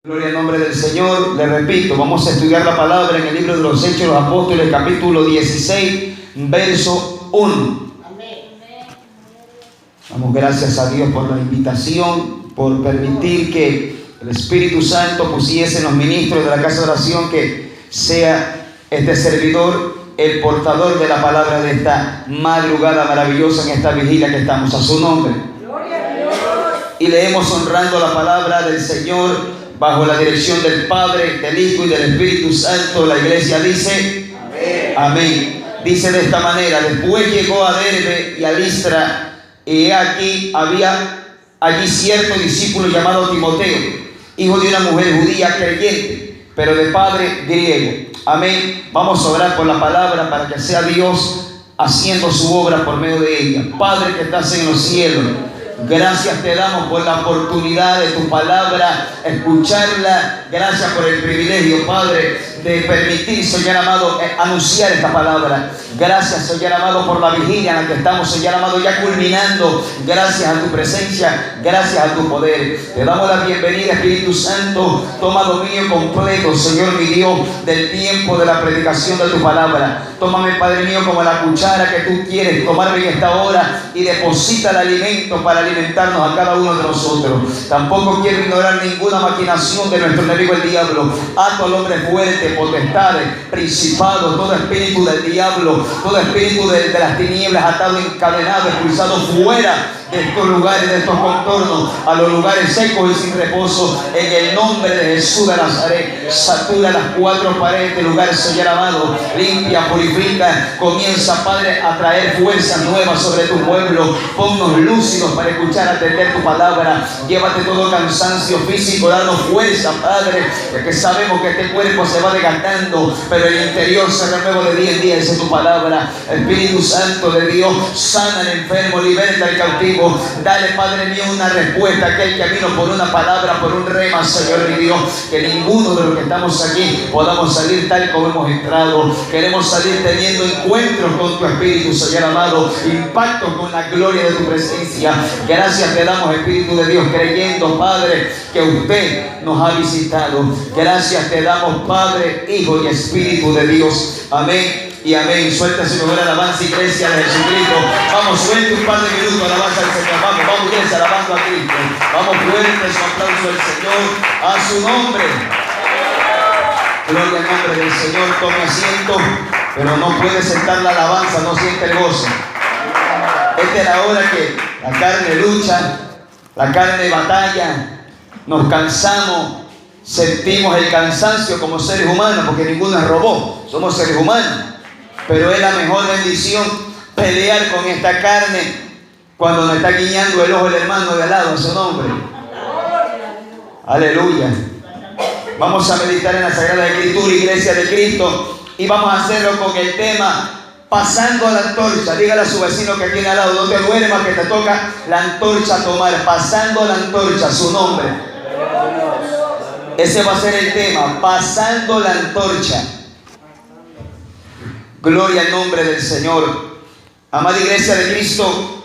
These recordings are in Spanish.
Gloria al nombre del Señor. Le repito, vamos a estudiar la palabra en el libro de los Hechos de los Apóstoles, capítulo 16, verso 1. Damos gracias a Dios por la invitación, por permitir que el Espíritu Santo pusiese en los ministros de la casa de oración que sea este servidor el portador de la palabra de esta madrugada maravillosa, en esta vigilia que estamos. A su nombre. Y leemos honrando la palabra del Señor bajo la dirección del Padre, del Hijo y del Espíritu Santo. La iglesia dice amén. Amén. Dice de esta manera: después llegó a Derbe y a Listra, y aquí había allí cierto discípulo llamado Timoteo, hijo de una mujer judía creyente, pero de padre griego. Amén. Vamos a orar por la palabra para que sea Dios haciendo su obra por medio de ella. Padre que estás en los cielos, gracias te damos por la oportunidad de tu palabra, escucharla. Gracias por el privilegio, Padre, de permitir, Señor amado, anunciar esta palabra. Gracias, Señor amado, por la vigilia en la que estamos, Señor amado, ya culminando. Gracias a tu presencia, gracias a tu poder. Te damos la bienvenida, Espíritu Santo. Toma dominio completo, Señor mi Dios, del tiempo de la predicación de tu palabra. Tómame, Padre mío, como la cuchara que tú quieres tomarme en esta hora y deposita el alimento para alimentarnos a cada uno de nosotros. Tampoco quiero ignorar ninguna maquinación de nuestro enemigo el diablo. Ato al hombre fuerte, potestades, principados, todo espíritu del diablo, todo espíritu de las tinieblas, atado, encadenado, expulsado fuera de estos lugares, de estos contornos, a los lugares secos y sin reposo, en el nombre de Jesús de Nazaret. Satura las cuatro paredes del lugar, Señor amado. Limpia, purifica. Comienza, Padre, a traer fuerzas nuevas sobre tu pueblo. Ponnos lúcidos para escuchar, atender tu palabra. Llévate todo cansancio físico, danos fuerza, Padre, porque sabemos que este cuerpo se va desgastando, pero el interior se renueva de día en día, dice tu palabra. Espíritu Santo de Dios, sana al enfermo, liberta al cautivo. Dale, Padre mío, una respuesta a aquel que vino por una palabra, por un rema, Señor mi Dios. Que ninguno de los que estamos aquí podamos salir tal como hemos entrado. Queremos salir teniendo encuentros con tu Espíritu, Señor amado, impacto con la gloria de tu presencia. Gracias te damos, Espíritu de Dios, creyendo, Padre, que usted nos ha visitado. Gracias te damos, Padre, Hijo y Espíritu de Dios. Amén y amén. Suelta su mejor alabanza, iglesia de Jesucristo. Vamos, suelte un par de minutos alabanza al Señor. Vamos, iglesia, alabando a Cristo. Vamos, fuerte su aplauso al Señor, a su nombre. Gloria al nombre del Señor. Tome asiento, pero no puede sentar la alabanza, no siente el gozo. Esta es la hora que la carne lucha, la carne batalla, nos cansamos, sentimos el cansancio como seres humanos, porque ninguno es robot, somos seres humanos. Pero es la mejor bendición pelear con esta carne cuando nos está guiñando el ojo el hermano de al lado, a su nombre. Aleluya. Vamos a meditar en la Sagrada Escritura, iglesia de Cristo, y vamos a hacerlo con el tema pasando la antorcha. Dígale a su vecino que tiene al lado: no te duermas, que te toca la antorcha a tomar. Pasando la antorcha, a su nombre. Ese va a ser el tema, pasando la antorcha. Gloria al nombre del Señor. Amada iglesia de Cristo,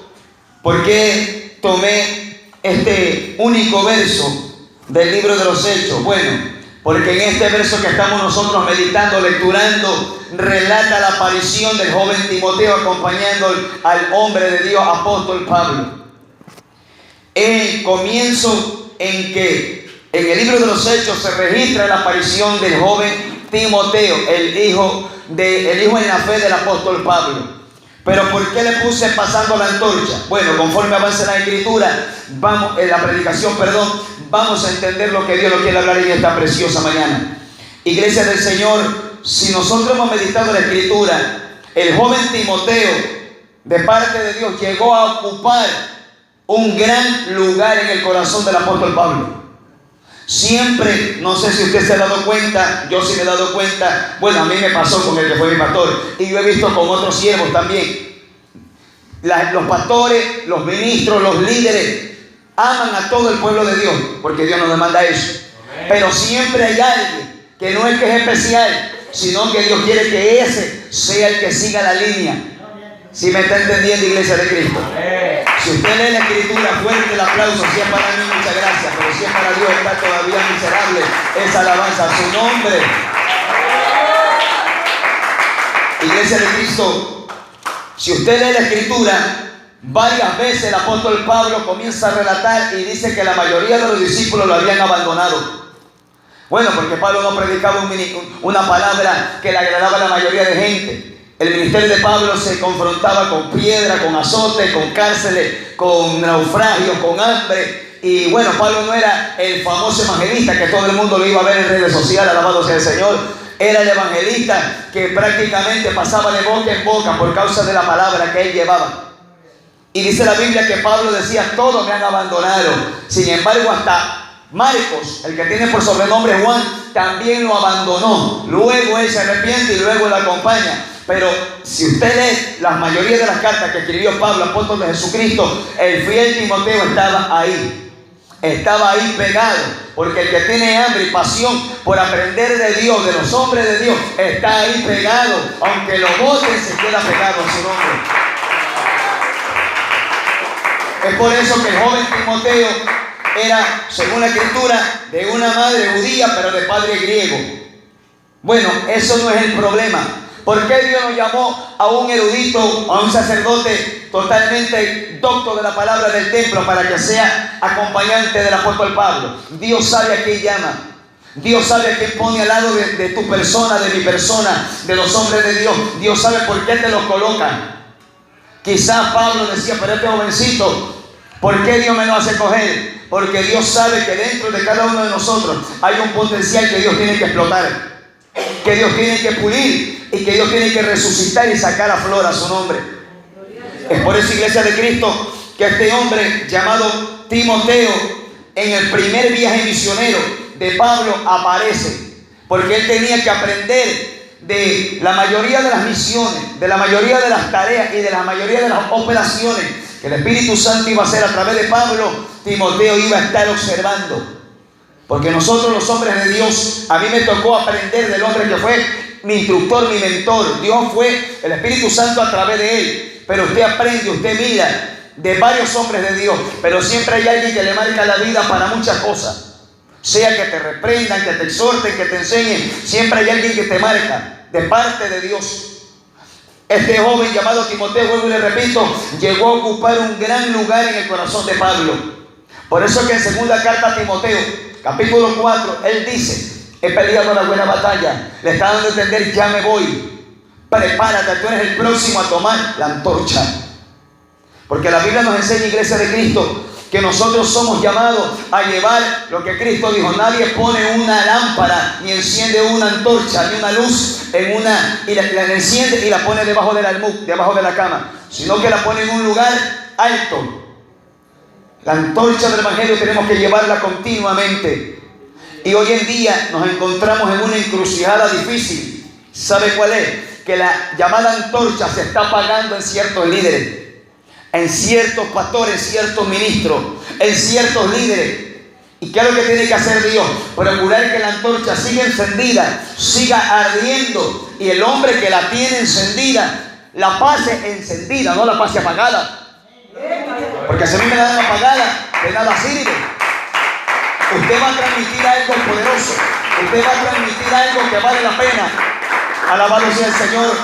¿por qué tomé este único verso del libro de los Hechos? Bueno, porque en este verso que estamos nosotros meditando, lecturando, relata la aparición del joven Timoteo acompañando al hombre de Dios, apóstol Pablo. El comienzo en que en el libro de los Hechos se registra la aparición del joven Timoteo, el hijo en la fe del apóstol Pablo. Pero ¿por qué le puse pasando la antorcha? Bueno, conforme avance la escritura, la predicación, vamos a entender lo que Dios nos quiere hablar en esta preciosa mañana. Iglesia del Señor, si nosotros hemos meditado la escritura, el joven Timoteo, de parte de Dios, llegó a ocupar un gran lugar en el corazón del apóstol Pablo. Siempre, no sé si usted se ha dado cuenta, yo sí me he dado cuenta, bueno, a mí me pasó con el que fue mi pastor, y yo he visto con otros siervos también. Los pastores, los ministros, los líderes aman a todo el pueblo de Dios, porque Dios nos demanda eso. Pero siempre hay alguien que no es que es especial, sino que Dios quiere que ese sea el que siga la línea. ¿Sí me está entendiendo, iglesia de Cristo? Si usted lee la escritura, fuerte el aplauso. Si es para mí, muchas gracias. Pero si es para Dios, está todavía miserable. esa alabanza a su nombre. Iglesia de Cristo, si usted lee la Escritura, varias veces el apóstol Pablo comienza a relatar y dice que la mayoría de los discípulos lo habían abandonado. Bueno, porque Pablo no predicaba una palabra que le agradaba a la mayoría de gente. El ministerio de Pablo se confrontaba con piedra, con azote, con cárceles, con naufragios, con hambre. Y bueno, Pablo no era el famoso evangelista que todo el mundo lo iba a ver en redes sociales, alabado sea el Señor. Era el evangelista que prácticamente pasaba de boca en boca por causa de la palabra que él llevaba. Y dice la Biblia que Pablo decía: todos me han abandonado. Sin embargo, hasta Marcos, el que tiene por sobrenombre Juan, también lo abandonó. Luego él se arrepiente y luego lo acompaña. Pero si usted lee la mayoría de las cartas que escribió Pablo, apóstol de Jesucristo, el fiel Timoteo estaba ahí. Estaba ahí pegado, porque el que tiene hambre y pasión por aprender de Dios, de los hombres de Dios, está ahí pegado. Aunque lo boten, se queda pegado a su nombre. Es por eso que el joven Timoteo era, según la Escritura, de una madre judía, pero de padre griego. Bueno, eso no es el problema. ¿Por qué Dios nos llamó a un erudito, a un sacerdote totalmente docto de la palabra del templo para que sea acompañante del apóstol Pablo? Dios sabe a quién llama. Dios sabe a quién pone al lado de tu persona, de mi persona, de los hombres de Dios. Dios sabe por qué te los coloca. Quizás Pablo decía: pero este jovencito, ¿por qué Dios me lo hace coger? Porque Dios sabe que dentro de cada uno de nosotros hay un potencial que Dios tiene que explotar, que Dios tiene que pulir y que Dios tiene que resucitar y sacar a flor a su nombre. Es por eso, iglesia de Cristo, que este hombre llamado Timoteo, en el primer viaje misionero de Pablo, aparece, porque él tenía que aprender de la mayoría de las misiones, de la mayoría de las tareas y de la mayoría de las operaciones que el Espíritu Santo iba a hacer a través de Pablo. Timoteo iba a estar observando. Porque nosotros, los hombres de Dios, a mí me tocó aprender del hombre que fue mi instructor, mi mentor. Dios fue el Espíritu Santo a través de él. Pero usted aprende, usted mira de varios hombres de Dios. Pero siempre hay alguien que le marca la vida para muchas cosas. Sea que te reprendan, que te exhorten, que te enseñen. Siempre hay alguien que te marca de parte de Dios. Este joven llamado Timoteo, vuelvo y le repito, llegó a ocupar un gran lugar en el corazón de Pablo. Por eso que en segunda carta a Timoteo, capítulo 4, él dice: he peleado la buena batalla. Le está dando a entender: ya me voy. Prepárate, tú eres el próximo a tomar la antorcha. Porque la Biblia nos enseña, iglesia de Cristo, que nosotros somos llamados a llevar lo que Cristo dijo: nadie pone una lámpara ni enciende una antorcha ni una luz en una y la enciende y la pone debajo del almud, debajo de la cama, sino que la pone en un lugar alto. La antorcha del Evangelio tenemos que llevarla continuamente. Y hoy en día nos encontramos en una encrucijada difícil. ¿Sabe cuál es? Que la llamada antorcha se está apagando en ciertos líderes, en ciertos pastores, en ciertos ministros, en ciertos líderes. ¿Y qué es lo que tiene que hacer Dios? Procurar que la antorcha siga encendida, siga ardiendo, y el hombre que la tiene encendida la pase encendida, no la pase apagada. Porque si a mí me la dan apagada, de nada sirve. Usted va a transmitir algo poderoso, usted va a transmitir algo que vale la pena. Alabado sea el Señor.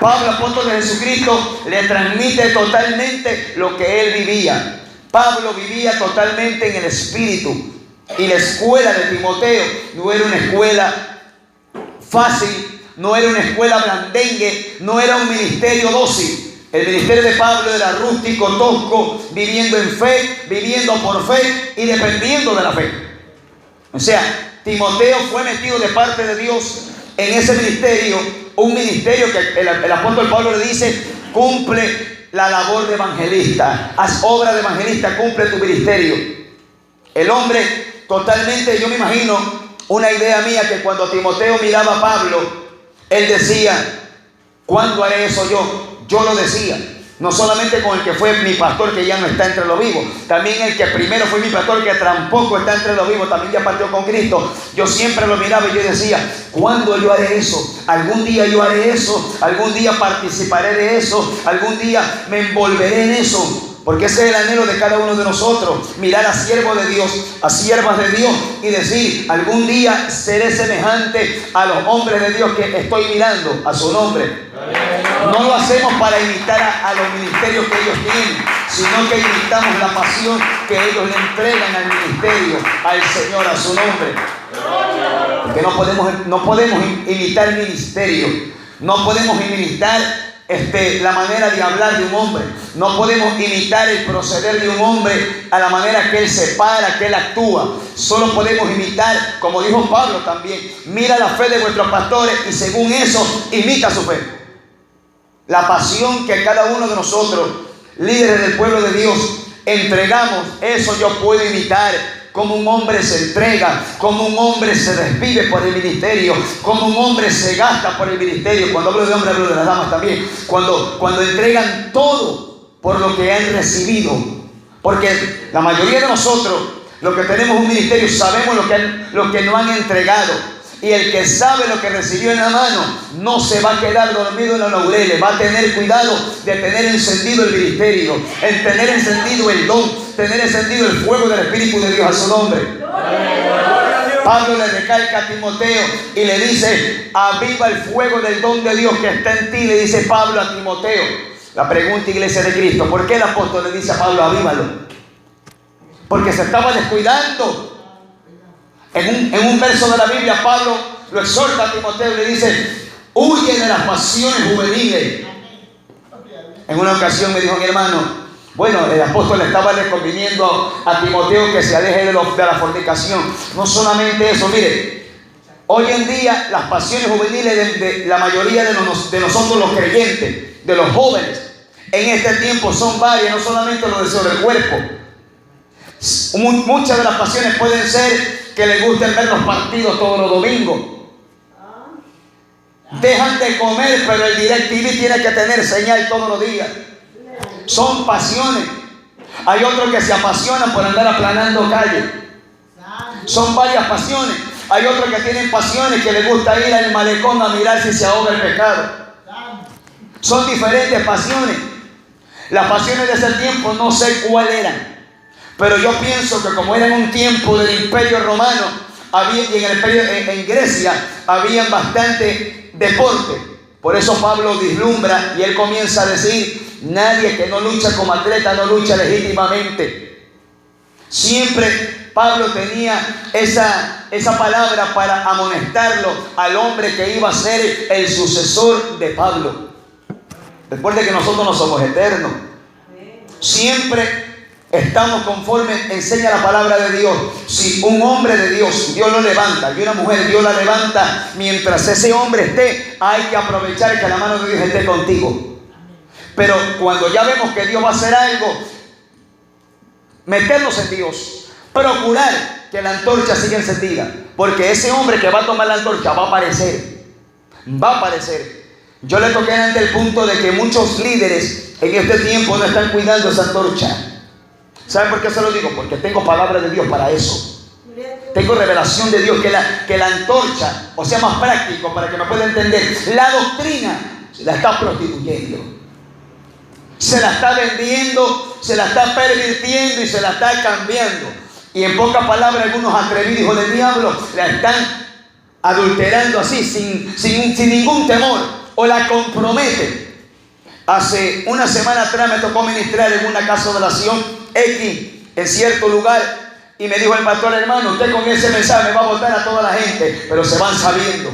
Pablo, apóstol de Jesucristo, le transmite totalmente lo que él vivía. Pablo vivía totalmente en el Espíritu. Y la escuela de Timoteo no era una escuela fácil, no era una escuela blandengue, no era un ministerio dócil. El ministerio de Pablo era rústico, tosco, viviendo en fe, viviendo por fe y dependiendo de la fe. O sea, Timoteo fue metido de parte de Dios en ese ministerio, un ministerio que el apóstol Pablo le dice: cumple la labor de evangelista, haz obra de evangelista, cumple tu ministerio. El hombre totalmente, yo me imagino, una idea mía, que cuando Timoteo miraba a Pablo, él decía: ¿cuándo haré eso yo? Yo lo decía, no solamente con el que fue mi pastor, que ya no está entre los vivos, también el que primero fue mi pastor, que tampoco está entre los vivos, también ya partió con Cristo. Yo siempre lo miraba y yo decía: ¿cuándo yo haré eso? Algún día yo haré eso, algún día participaré de eso, algún día me envolveré en eso. porque ese es el anhelo de cada uno de nosotros, mirar a siervos de Dios, a siervas de Dios y decir, algún día seré semejante a los hombres de Dios que estoy mirando a su nombre. No lo hacemos para imitar a los ministerios que ellos tienen, sino que imitamos la pasión que ellos le entregan al ministerio, al Señor, a su nombre. Porque no podemos imitar el ministerio, no podemos imitar la manera de hablar de un hombre, no podemos imitar el proceder de un hombre a la manera que él se para, que él actúa. Solo podemos imitar, como dijo Pablo también, mira la fe de vuestros pastores y según eso imita su fe. La pasión que cada uno de nosotros, líderes del pueblo de Dios, entregamos, eso yo puedo imitar. Como un hombre se entrega, como un hombre se desvive por el ministerio, como un hombre se gasta por el ministerio. Cuando hablo de hombre, hablo de las damas también. Cuando entregan todo por lo que han recibido. Porque la mayoría de nosotros, los que tenemos un ministerio, sabemos lo que nos han entregado. Y el que sabe lo que recibió en la mano no se va a quedar dormido en los laureles. Va a tener cuidado de tener encendido el ministerio, en tener encendido el don, tener encendido el fuego del Espíritu de Dios a su nombre. Pablo le recalca a Timoteo y le dice, aviva el fuego del don de Dios que está en ti, le dice Pablo a Timoteo. La pregunta, iglesia de Cristo, ¿por qué el apóstol le dice a Pablo, avívalo? Porque se estaba descuidando. En un verso de la Biblia, Pablo lo exhorta a Timoteo y le dice, huye de las pasiones juveniles. En una ocasión me dijo mi hermano, bueno, el apóstol le estaba conviniendo a Timoteo que se aleje de la fornicación. No solamente eso, mire, hoy en día las pasiones juveniles de la mayoría de nosotros los creyentes, de los jóvenes, en este tiempo son varias, no solamente los deseos del cuerpo. Muchas de las pasiones pueden ser que les gusten ver los partidos todos los domingos. Dejan de comer, pero el DirecTV tiene que tener señal todos los días. Son pasiones. Hay otros que se apasionan por andar aplanando calles. Son varias pasiones. Hay otros que tienen pasiones que les gusta ir al malecón a mirar si se ahoga el pescado. Son diferentes pasiones. Las pasiones de ese tiempo no sé cuáles eran. Pero yo pienso que como era en un tiempo del Imperio Romano, en Grecia había bastante deporte. Por eso Pablo vislumbra y él comienza a decir, nadie que no lucha como atleta no lucha legítimamente. Siempre Pablo tenía esa palabra para amonestarlo al hombre que iba a ser el sucesor de Pablo. Recuerde que nosotros no somos eternos. Siempre estamos conforme enseña la palabra de Dios. Si un hombre de Dios, Dios lo levanta, y una mujer, Dios la levanta, mientras ese hombre esté, hay que aprovechar que la mano de Dios esté contigo. Pero cuando ya vemos que Dios va a hacer algo, meternos en Dios, procurar que la antorcha siga encendida, porque ese hombre que va a tomar la antorcha va a aparecer. Yo le toqué ante el punto de que muchos líderes en este tiempo no están cuidando esa antorcha. ¿Saben por qué se lo digo? Porque tengo palabra de Dios para eso. Tengo revelación de Dios que la antorcha, o sea, más práctico para que me pueda entender, la doctrina se la está prostituyendo. Se la está vendiendo, se la está pervirtiendo y se la está cambiando. Y en pocas palabras, algunos atrevidos hijos del diablo la están adulterando así, sin ningún temor, o la comprometen. Hace una semana atrás me tocó ministrar en una casa de oración X en cierto lugar y me dijo el pastor, hermano, usted con ese mensaje me va a botar a toda la gente, pero se van sabiendo.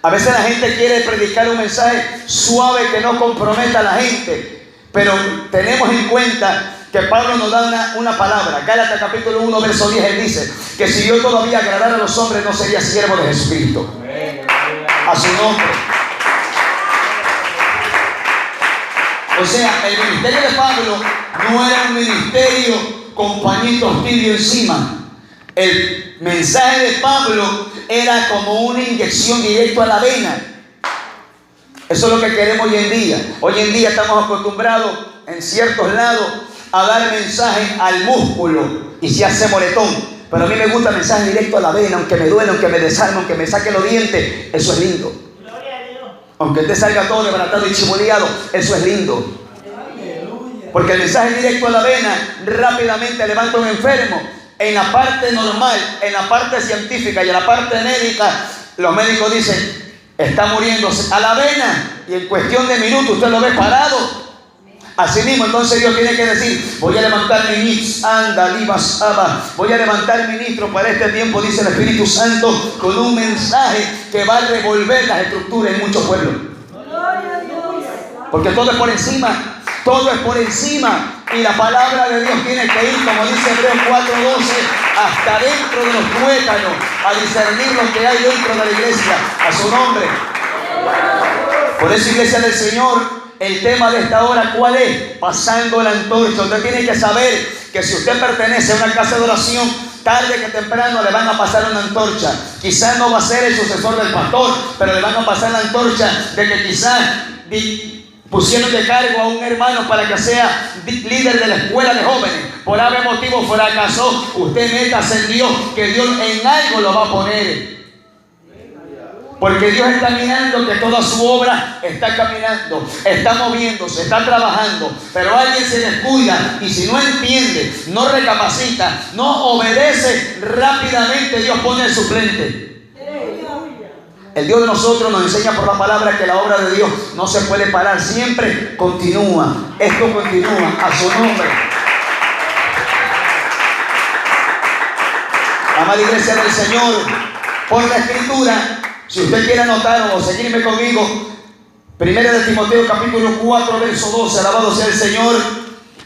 A veces la gente quiere predicar un mensaje suave que no comprometa a la gente, pero tenemos en cuenta que Pablo nos da una palabra. Gálatas capítulo 1 verso 10, él dice que si yo todavía agradara a los hombres no sería siervo de Jesucristo. A su nombre. O sea, el ministerio de Pablo no era un ministerio con pañitos tibios encima. El mensaje de Pablo era como una inyección directa a la vena. Eso es lo que queremos hoy en día. Hoy en día estamos acostumbrados en ciertos lados a dar mensaje al músculo y se hace moretón. Pero a mí me gusta el mensaje directo a la vena, aunque me duele, aunque me desarme, aunque me saque los dientes. Eso es lindo. Aunque te salga todo desbaratado y chiboleado, eso es lindo. Porque el mensaje directo a la vena rápidamente levanta un enfermo. En la parte normal, en la parte científica y en la parte médica, los médicos dicen, está muriéndose a la vena, y en cuestión de minutos usted lo ve parado. Así mismo, entonces Dios tiene que decir, voy a levantar ministros, voy a levantar ministros para este tiempo, dice el Espíritu Santo, con un mensaje que va a revolver las estructuras en muchos pueblos. Porque todo es por encima. Todo es por encima, y la palabra de Dios tiene que ir, como dice Hebreos 4:12, hasta dentro de los tuétanos, a discernir lo que hay dentro de la iglesia, a su nombre. Por eso, iglesia del Señor, el tema de esta hora, ¿cuál es? Pasando la antorcha. Usted tiene que saber que si usted pertenece a una casa de oración, tarde que temprano le van a pasar una antorcha. Quizás no va a ser el sucesor del pastor, pero le van a pasar la antorcha de que quizás pusieron de cargo a un hermano para que sea líder de la escuela de jóvenes. Por algún motivo fracasó. Usted métase en Dios, que Dios en algo lo va a poner. Porque Dios está mirando que toda su obra está caminando, está moviéndose, está trabajando. Pero alguien se descuida, y si no entiende, no recapacita, no obedece, rápidamente Dios pone el suplente. El Dios de nosotros nos enseña por la palabra que la obra de Dios no se puede parar, siempre continúa. Esto continúa, a su nombre. Amada iglesia del Señor, por la Escritura, si usted quiere anotar o seguirme conmigo, 1 de Timoteo capítulo 4, verso 12, alabado sea el Señor.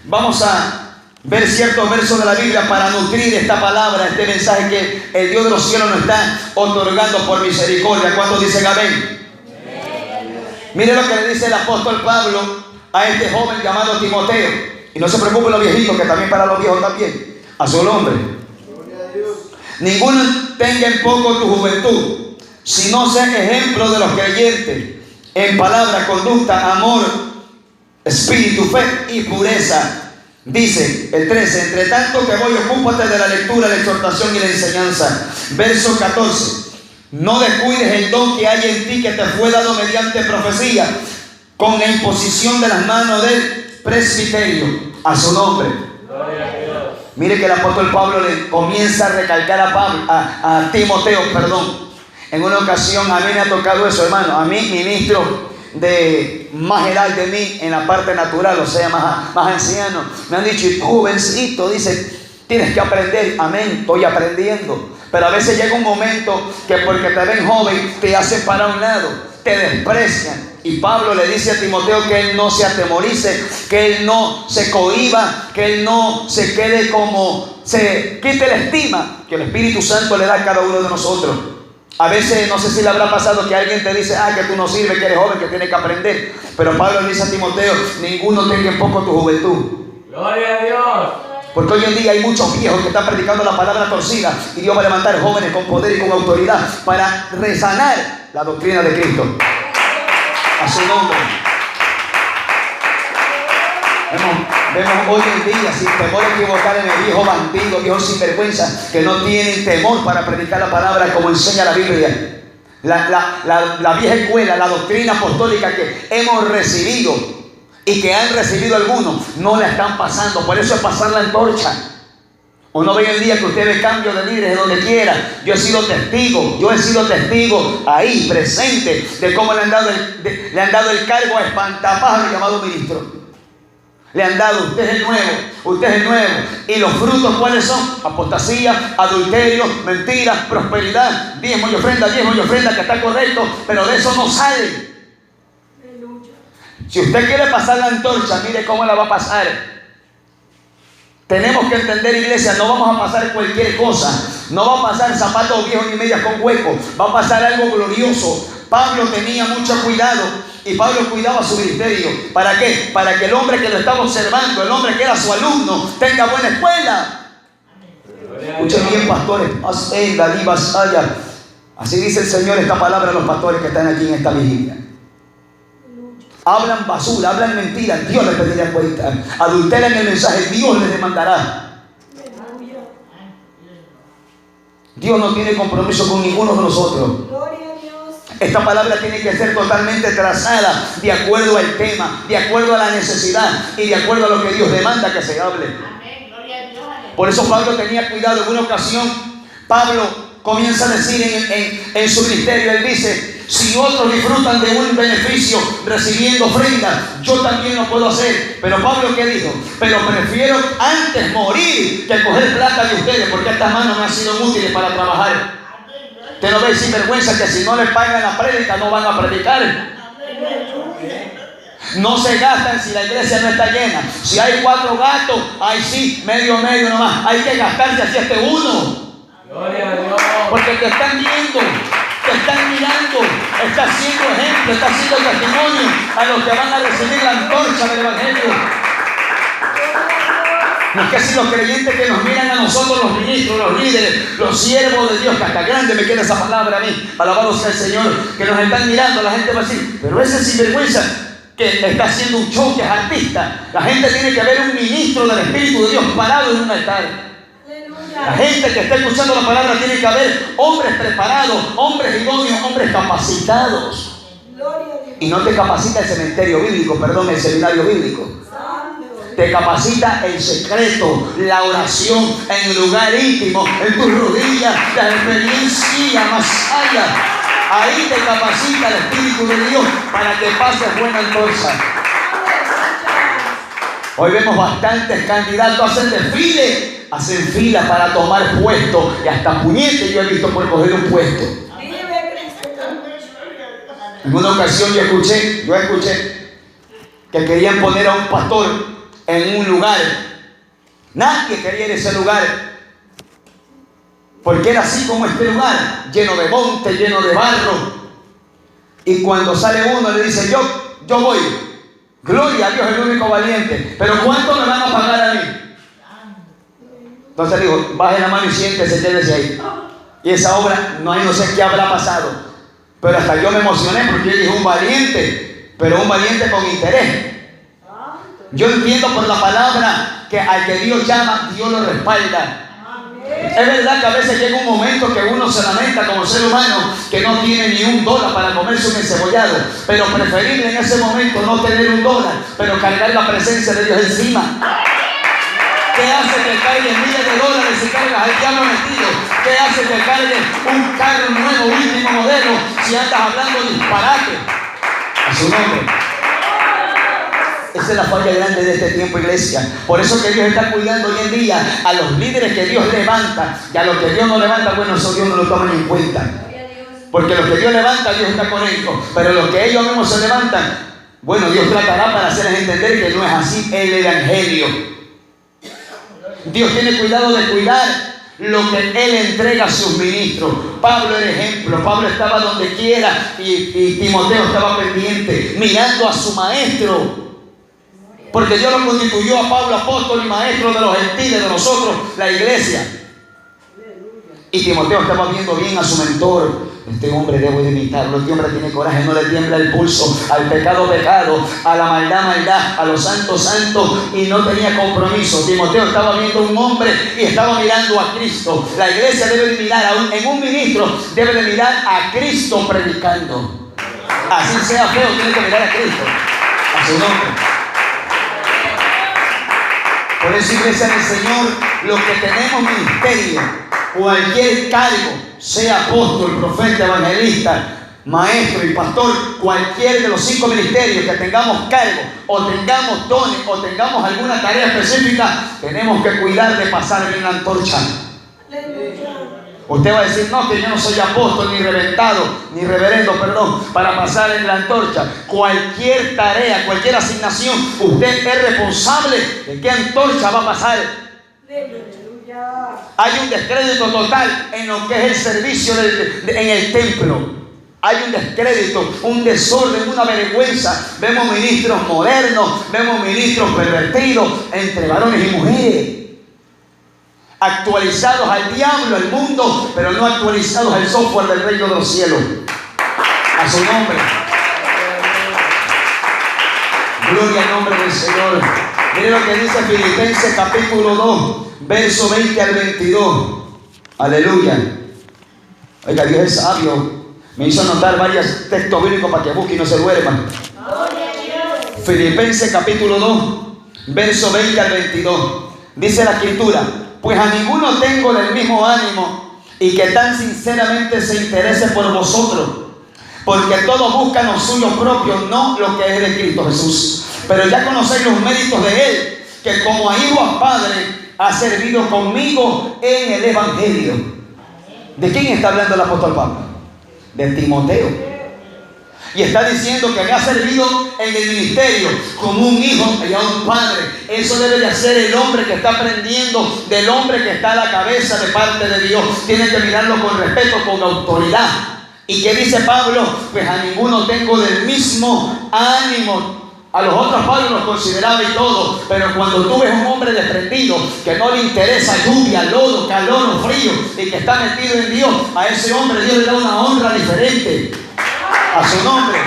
Vamos a ver ciertos versos de la Biblia para nutrir esta palabra, este mensaje que el Dios de los cielos nos está otorgando por misericordia. ¿Cuántos dicen amén? Mire lo que le dice el apóstol Pablo a este joven llamado Timoteo. Y no se preocupen los viejitos, que también para los viejos también. A su nombre. Ninguno tenga en poco tu juventud, sino sea ejemplo de los creyentes en palabra, conducta, amor, espíritu, fe y pureza. Dice el 13, entre tanto que voy, ocúpate de la lectura, la exhortación y la enseñanza. Verso 14, no descuides el don que hay en ti, que te fue dado mediante profecía, con la imposición de las manos del presbiterio. A su nombre. Mire que el apóstol Pablo le comienza a recalcar a Timoteo. En una ocasión a mí me ha tocado eso, hermano. A mí, ministro de más edad de mí en la parte natural, o sea, más anciano, me han dicho, y tú, jovencito, dice, tienes que aprender. Amén, estoy aprendiendo. Pero a veces llega un momento que porque te ven joven, te hacen para un lado, te desprecian. Y Pablo le dice a Timoteo que él no se atemorice, que él no se cohíba, que él no se quede como se quite la estima que el Espíritu Santo le da a cada uno de nosotros. A veces, no sé si le habrá pasado que alguien te dice, que tú no sirves, que eres joven, que tienes que aprender. Pero Pablo le dice a Timoteo, ninguno tenga en poco tu juventud. Gloria a Dios. Porque hoy en día hay muchos viejos que están predicando la palabra torcida, y Dios va a levantar jóvenes con poder y con autoridad para resanar la doctrina de Cristo. A su nombre. Vemos hoy en día, sin temor a equivocar, en el viejo bandido, viejo sinvergüenza, que no tienen temor para predicar la palabra como enseña la Biblia. La vieja escuela, la doctrina apostólica que hemos recibido y que han recibido algunos, no la están pasando. Por eso es pasar la antorcha. Uno ve el día que usted ve cambio de líderes de donde quiera. Yo he sido testigo ahí, presente, de cómo le han dado el cargo a espantapájaros llamado ministro. Le han dado, usted es el nuevo. ¿Y los frutos cuáles son? Apostasía, adulterio, mentira, prosperidad, diezmo y ofrenda, que está correcto, pero de eso no sale. Si usted quiere pasar la antorcha, mire cómo la va a pasar. Tenemos que entender, iglesia, no vamos a pasar cualquier cosa. No va a pasar zapatos viejos ni medias con huecos. Va a pasar algo glorioso. Pablo tenía mucho cuidado y Pablo cuidaba su ministerio. ¿Para qué? Para que el hombre que lo estaba observando, el hombre que era su alumno, tenga buena escuela. Escuchen bien, pastores. Así dice el Señor esta palabra a los pastores que están aquí en esta vigilia. Hablan basura, hablan mentiras, Dios les pedirá cuenta. Adulteran el mensaje, Dios les demandará. Dios no tiene compromiso con ninguno de nosotros. Esta palabra tiene que ser totalmente trazada de acuerdo al tema, de acuerdo a la necesidad y de acuerdo a lo que Dios demanda que se hable. Por eso Pablo tenía cuidado. En una ocasión, Pablo comienza a decir en su ministerio, él dice: si otros disfrutan de un beneficio recibiendo ofrenda, yo también lo puedo hacer. Pero Pablo, ¿qué dijo? Pero prefiero antes morir que coger plata de ustedes, porque estas manos me han sido útiles para trabajar. Usted no ve sin vergüenza que si no les pagan la prédica no van a predicar. No se gastan si la iglesia no está llena. Si hay 4 gatos, ahí sí, medio nomás. Hay que gastarse así hasta uno. Gloria a Dios. Porque te están viendo, te están mirando, está siendo ejemplo, está siendo testimonio a los que van a recibir la antorcha del Evangelio. No es que si los creyentes que nos miran a nosotros, los ministros, los líderes, los siervos de Dios, que hasta grande me queda esa palabra a mí, alabado sea el Señor, que nos están mirando, la gente va a decir: pero ese sinvergüenza que está haciendo un show, que es artista. La gente tiene que ver un ministro del Espíritu de Dios parado en un altar. La gente que está escuchando la palabra tiene que haber hombres preparados, hombres idóneos, hombres capacitados. Y no te capacita el cementerio bíblico, perdón, el seminario bíblico. Te capacita el secreto, la oración, en el lugar íntimo, en tus rodillas, la experiencia más allá. Ahí te capacita el Espíritu de Dios para que pases buena antorcha. Hoy vemos bastantes candidatos hacen fila para tomar puestos, y hasta puñetes yo he visto por coger un puesto. En una ocasión yo escuché que querían poner a un pastor en un lugar. Nadie quería ir a ese lugar, porque era así como este lugar, lleno de monte, lleno de barro. Y cuando sale uno le dice: yo voy. Gloria a Dios, el único valiente. Pero ¿cuánto me van a pagar a mí? Entonces digo: baje la mano y siéntese, quédese ahí. Y esa obra, no sé qué habrá pasado, pero hasta yo me emocioné, porque yo dije: un valiente, pero un valiente con interés. Yo entiendo por la palabra que al que Dios llama, Dios lo respalda. Es verdad que a veces llega un momento que uno se lamenta como ser humano que no tiene ni $1 para comerse un encebollado, pero preferible en ese momento no tener $1, pero cargar la presencia de Dios encima. ¿Qué hace que cargues miles de dólares si cargas al diablo metido? ¿Qué hace que cargues un carro nuevo, último modelo, si andas hablando disparate? A su nombre. Esa es la falla grande de este tiempo, iglesia. Por eso que Dios está cuidando hoy en día a los líderes que Dios levanta, y a los que Dios no levanta, bueno, eso Dios no lo toma en cuenta. Porque los que Dios levanta, Dios está con ellos. Pero los que ellos mismos se levantan, bueno, Dios tratará para hacerles entender que no es así el Evangelio. Dios tiene cuidado de cuidar lo que Él entrega a sus ministros. Pablo era ejemplo. Pablo estaba donde quiera y Timoteo estaba pendiente, mirando a su maestro. Porque Dios lo constituyó a Pablo apóstol y maestro de los gentiles, de nosotros, la iglesia. Y Timoteo estaba viendo bien a su mentor. Este hombre debo de imitarlo. Este hombre tiene coraje, no le tiembla el pulso. Al pecado, a la maldad, a los santos, y no tenía compromiso. Timoteo estaba viendo un hombre y estaba mirando a Cristo. La iglesia debe de mirar, en un ministro debe de mirar a Cristo predicando. Así sea feo, tiene que mirar a Cristo, a su nombre. Por eso, iglesia del Señor, los que tenemos ministerio, cualquier cargo, sea apóstol, profeta, evangelista, maestro y pastor, cualquier de los 5 ministerios que tengamos cargo, o tengamos dones, o tengamos alguna tarea específica, tenemos que cuidar de pasar bien la antorcha. Usted va a decir: no, que yo no soy apóstol, ni reverendo, para pasar en la antorcha. Cualquier tarea, cualquier asignación, usted es responsable de qué antorcha va a pasar. Hay un descrédito total en lo que es el servicio en el templo. Hay un descrédito, un desorden, una vergüenza. Vemos ministros modernos, vemos ministros pervertidos entre varones y mujeres, actualizados al diablo, al mundo, pero no actualizados al software del reino de los cielos. A su nombre. Gloria al nombre del Señor. Mire lo que dice Filipenses capítulo 2, verso 20 al 22. Aleluya. Oiga, Dios es sabio. Me hizo anotar varios textos bíblicos para que busque y no se duerma. Filipenses capítulo 2, verso 20 al 22. Dice la escritura: pues a ninguno tengo del mismo ánimo y que tan sinceramente se interese por vosotros, porque todos buscan lo suyo propio, no lo que es de Cristo Jesús. Pero ya conocéis los méritos de Él, que como a hijo a padre ha servido conmigo en el Evangelio. ¿De quién está hablando el apóstol Pablo? De Timoteo. Y está diciendo que me ha servido en el ministerio como un hijo y a un padre. Eso debe de hacer el hombre que está aprendiendo del hombre que está a la cabeza de parte de Dios. Tiene que mirarlo con respeto, con autoridad. ¿Y qué dice Pablo? Pues a ninguno tengo del mismo ánimo. A los otros Pablo los consideraba y todo, pero cuando tú ves un hombre desprendido, que no le interesa lluvia, lodo, calor o frío, y que está metido en Dios, a ese hombre Dios le da una honra diferente a su nombre.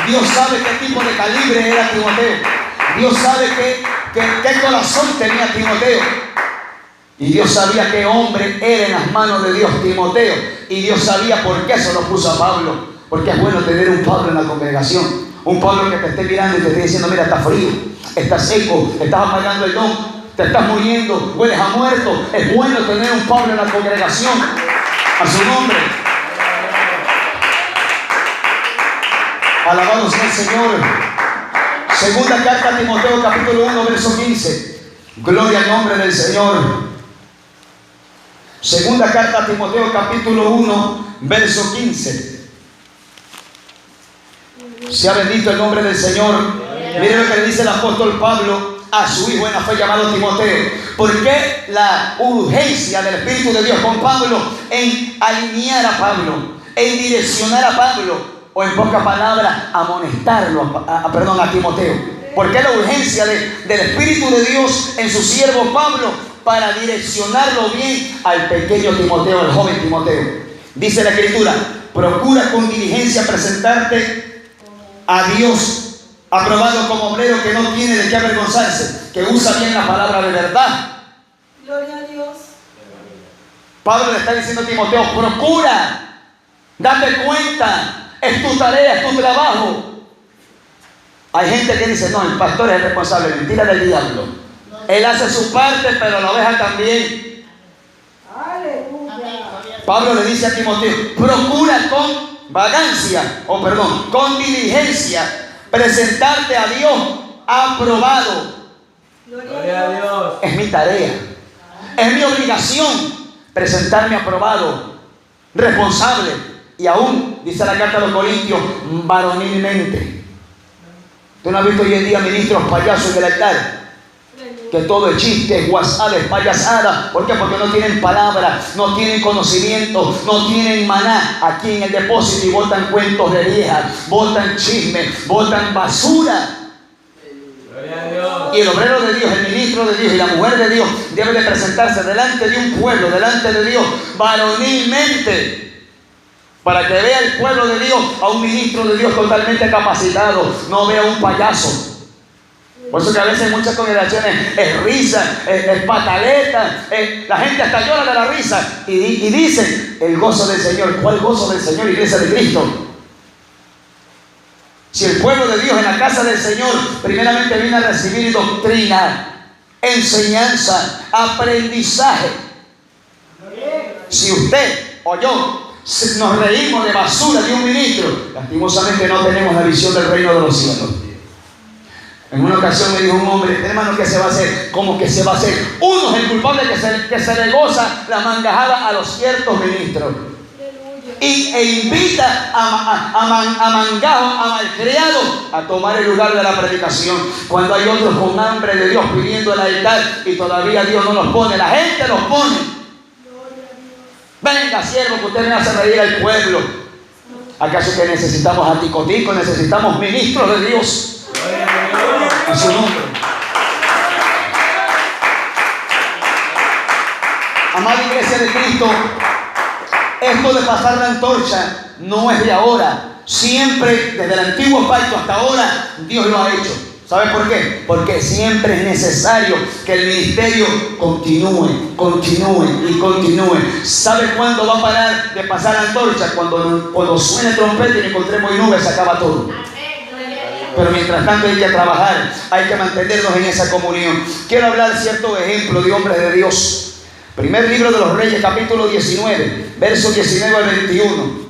Dios sabe qué tipo de calibre era Timoteo. Dios sabe qué corazón tenía Timoteo. Y Dios sabía qué hombre era en las manos de Dios Timoteo. Y Dios sabía por qué se lo puso a Pablo. Porque es bueno tener un Pablo en la congregación. Un Pablo que te esté mirando y te esté diciendo: mira, está frío, está seco, estás apagando el don, te estás muriendo, hueles a muerto. Es bueno tener un Pablo en la congregación. A su nombre. Alabado sea el Señor. Segunda carta a Timoteo capítulo 1 verso 15. Gloria al nombre del Señor. Segunda carta a Timoteo capítulo 1 verso 15. Sea bendito el nombre del Señor. Mire lo que le dice el apóstol Pablo a su hijo en la fe llamado Timoteo. ¿Por qué la urgencia del Espíritu de Dios con Pablo en alinear a Pablo, en direccionar a Pablo, o en pocas palabras, amonestarlo a Timoteo? ¿Por qué la urgencia del Espíritu de Dios en su siervo Pablo para direccionarlo bien al pequeño Timoteo, al joven Timoteo? Dice la Escritura: procura con diligencia presentarte a Dios, aprobado como obrero que no tiene de qué avergonzarse, que usa bien la palabra de verdad. Gloria a Dios. Pablo le está diciendo a Timoteo: procura, date cuenta, es tu tarea, es tu trabajo. Hay gente que dice: no, el pastor es el responsable. Mentira del diablo. Él hace su parte, pero la oveja también. Aleluya. Pablo le dice a Timoteo: procura con diligencia presentarte a Dios aprobado. Gloria a Dios. Es mi tarea, es mi obligación presentarme aprobado, responsable, y aún, dice la carta a los Corintios, varonilmente. ¿Tú no has visto hoy en día ministros payasos del altar? Que todo es chiste, guasada, es payasada. ¿Por qué? Porque no tienen palabra, no tienen conocimiento, no tienen maná aquí en el depósito, y botan cuentos de viejas, botan chismes, botan basura. Gloria a Dios. Y el obrero de Dios, el ministro de Dios y la mujer de Dios debe de presentarse delante de un pueblo, delante de Dios, varonilmente, para que vea el pueblo de Dios a un ministro de Dios totalmente capacitado, no vea un payaso. Por eso que a veces en muchas congregaciones es risa, es pataleta, la gente hasta llora de la risa y dicen: el gozo del Señor. ¿Cuál gozo del Señor, iglesia de Cristo? Si el pueblo de Dios en la casa del Señor primeramente viene a recibir doctrina, enseñanza, aprendizaje. Si usted o yo nos reímos de basura de un ministro, lastimosamente no tenemos la visión del reino de los cielos. En una ocasión me dijo un hombre: hermano, ¿qué se va a hacer? ¿Cómo que se va a hacer? Uno es el culpable que se le goza la mangajada a los ciertos ministros. E invita a mangajo, a malcriado, a tomar el lugar de la predicación. Cuando hay otros con hambre de Dios pidiendo el altar y todavía Dios no los pone, la gente los pone. Venga, siervo, que usted me hace reír al pueblo. ¿Acaso que necesitamos a ticotico? Necesitamos ministros de Dios. A su nombre. Amada iglesia de Cristo, esto de pasar la antorcha no es de ahora. Siempre, desde el antiguo pacto hasta ahora, Dios lo ha hecho. ¿Sabe por qué? Porque siempre es necesario que el ministerio continúe. ¿Sabe cuándo va a parar de pasar la antorcha? Cuando suene trompeta y encontremos nubes, se acaba todo. Pero mientras tanto hay que trabajar, hay que mantenernos en esa comunión. Quiero hablar ciertos ejemplos de hombres de Dios. Primer libro de los Reyes, capítulo 19, versos 19 al 21.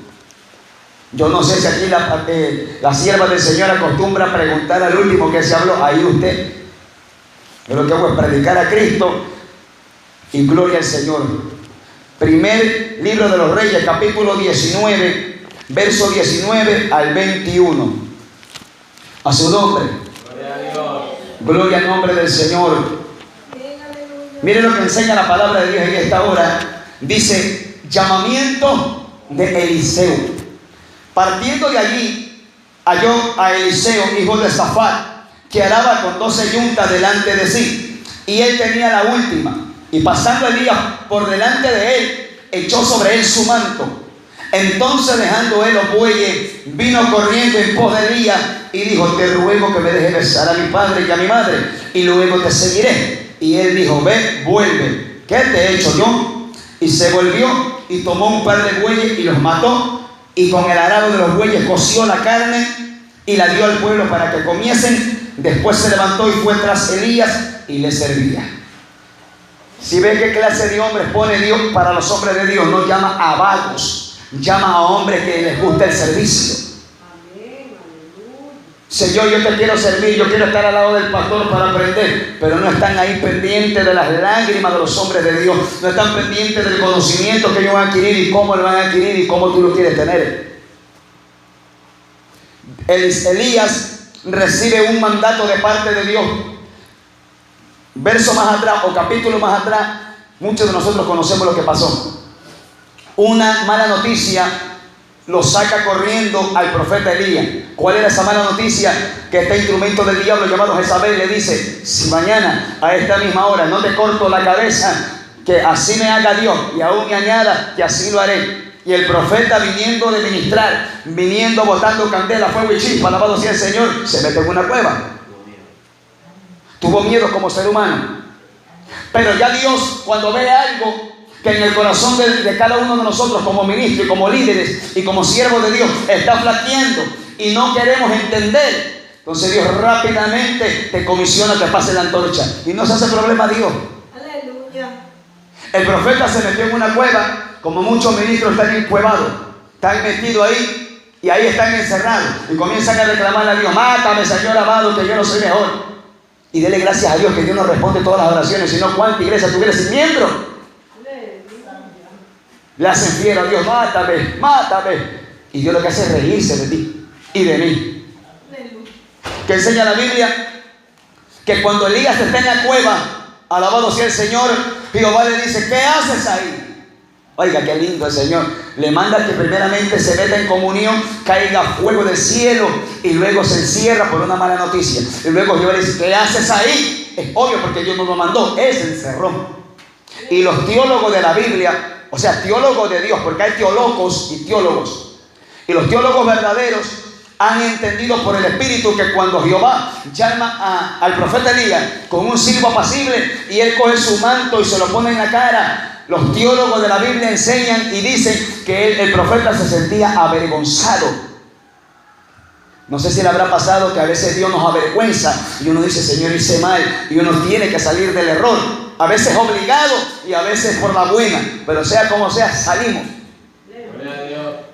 Yo no sé si aquí la sierva del Señor acostumbra preguntar al último que se habló. Ahí usted. Yo lo que hago es predicar a Cristo y gloria al Señor. Primer libro de los Reyes, capítulo 19, verso 19 al 21. A su nombre. Gloria a Dios. Gloria al nombre del Señor. Miren lo que enseña la palabra de Dios en esta hora. Dice, llamamiento de Eliseo. Partiendo de allí, halló a Eliseo, hijo de Safat, que araba con 12 yuntas delante de sí, y él tenía la última. Y pasando Elías por delante de él, echó sobre él su manto. Entonces, dejando él los bueyes, vino corriendo en pos de Elías y dijo, te ruego que me dejes besar a mi padre y a mi madre, y luego te seguiré. Y él dijo, ve, vuelve, ¿qué te he hecho yo? Y se volvió y tomó un par de bueyes y los mató, y con el arado de los bueyes coció la carne y la dio al pueblo para que comiesen. Después se levantó y fue tras Elías y le servía. Si ve qué clase de hombres pone Dios para los hombres de Dios, no llama a vagos, llama a hombres que les gusta el servicio. Señor, yo te quiero servir, yo quiero estar al lado del pastor para aprender, pero no están ahí pendientes de las lágrimas de los hombres de Dios, no están pendientes del conocimiento que ellos van a adquirir y cómo lo van a adquirir y cómo tú lo quieres tener. Elías recibe un mandato de parte de Dios. Verso más atrás o capítulo más atrás, muchos de nosotros conocemos lo que pasó. Una mala noticia lo saca corriendo al profeta Elías. ¿Cuál era esa mala noticia? Que este instrumento del diablo llamado Jezabel le dice, si mañana a esta misma hora no te corto la cabeza, que así me haga Dios, y aún me añada que así lo haré. Y el profeta, viniendo de ministrar, viniendo botando candela, fuego y chispa, alabado sea el Señor, se mete en una cueva. Tuvo miedo como ser humano. Pero ya Dios, cuando ve algo que en el corazón de cada uno de nosotros como ministros y como líderes y como siervos de Dios está flaqueando y no queremos entender, entonces Dios rápidamente te comisiona que pase la antorcha y no se hace problema a Dios. Aleluya. El profeta se metió en una cueva, como muchos ministros están encuevados, están metidos ahí y ahí están encerrados y comienzan a reclamarle a Dios, mátame Señor amado, que yo no soy mejor. Y dele gracias a Dios que Dios nos responde todas las oraciones, si no, ¿cuánta iglesia tuviera sin miembro? Le hacen fiel a Dios, mátame, mátame. Y Dios lo que hace es reírse de ti y de mí. Que enseña la Biblia que cuando Elías está en la cueva, alabado sea el Señor, Jehová le dice, ¿qué haces ahí? Oiga, qué lindo el Señor. Le manda que primeramente se meta en comunión, caiga fuego del cielo y luego se encierra por una mala noticia. Y luego Jehová le dice, ¿qué haces ahí? Es obvio porque Dios no lo mandó, él se encerró. Y los teólogos de la Biblia, o sea, teólogos de Dios, porque hay teólogos y teólogos. Y los teólogos verdaderos han entendido por el Espíritu que cuando Jehová llama al profeta Elías con un silbo apacible y él coge su manto y se lo pone en la cara, los teólogos de la Biblia enseñan y dicen que el profeta se sentía avergonzado. No sé si le habrá pasado que a veces Dios nos avergüenza y uno dice, Señor, hice mal, y uno tiene que salir del error. A veces obligado y a veces por la buena, pero sea como sea, salimos.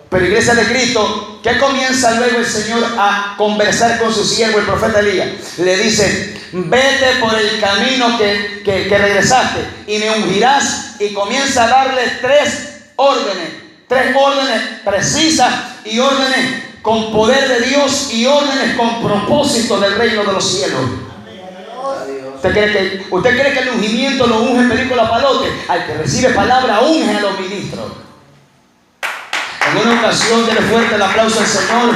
Pero iglesia de Cristo, ¿qué comienza luego el Señor a conversar con su siervo, el profeta Elías? Le dice, vete por el camino que regresaste y me ungirás, y comienza a darle tres órdenes precisas y órdenes con poder de Dios y órdenes con propósito del reino de los cielos. ¿Usted cree que el ungimiento lo unge película palote? Al que recibe palabra unge a los ministros. En una ocasión, denle fuerte el aplauso al Señor.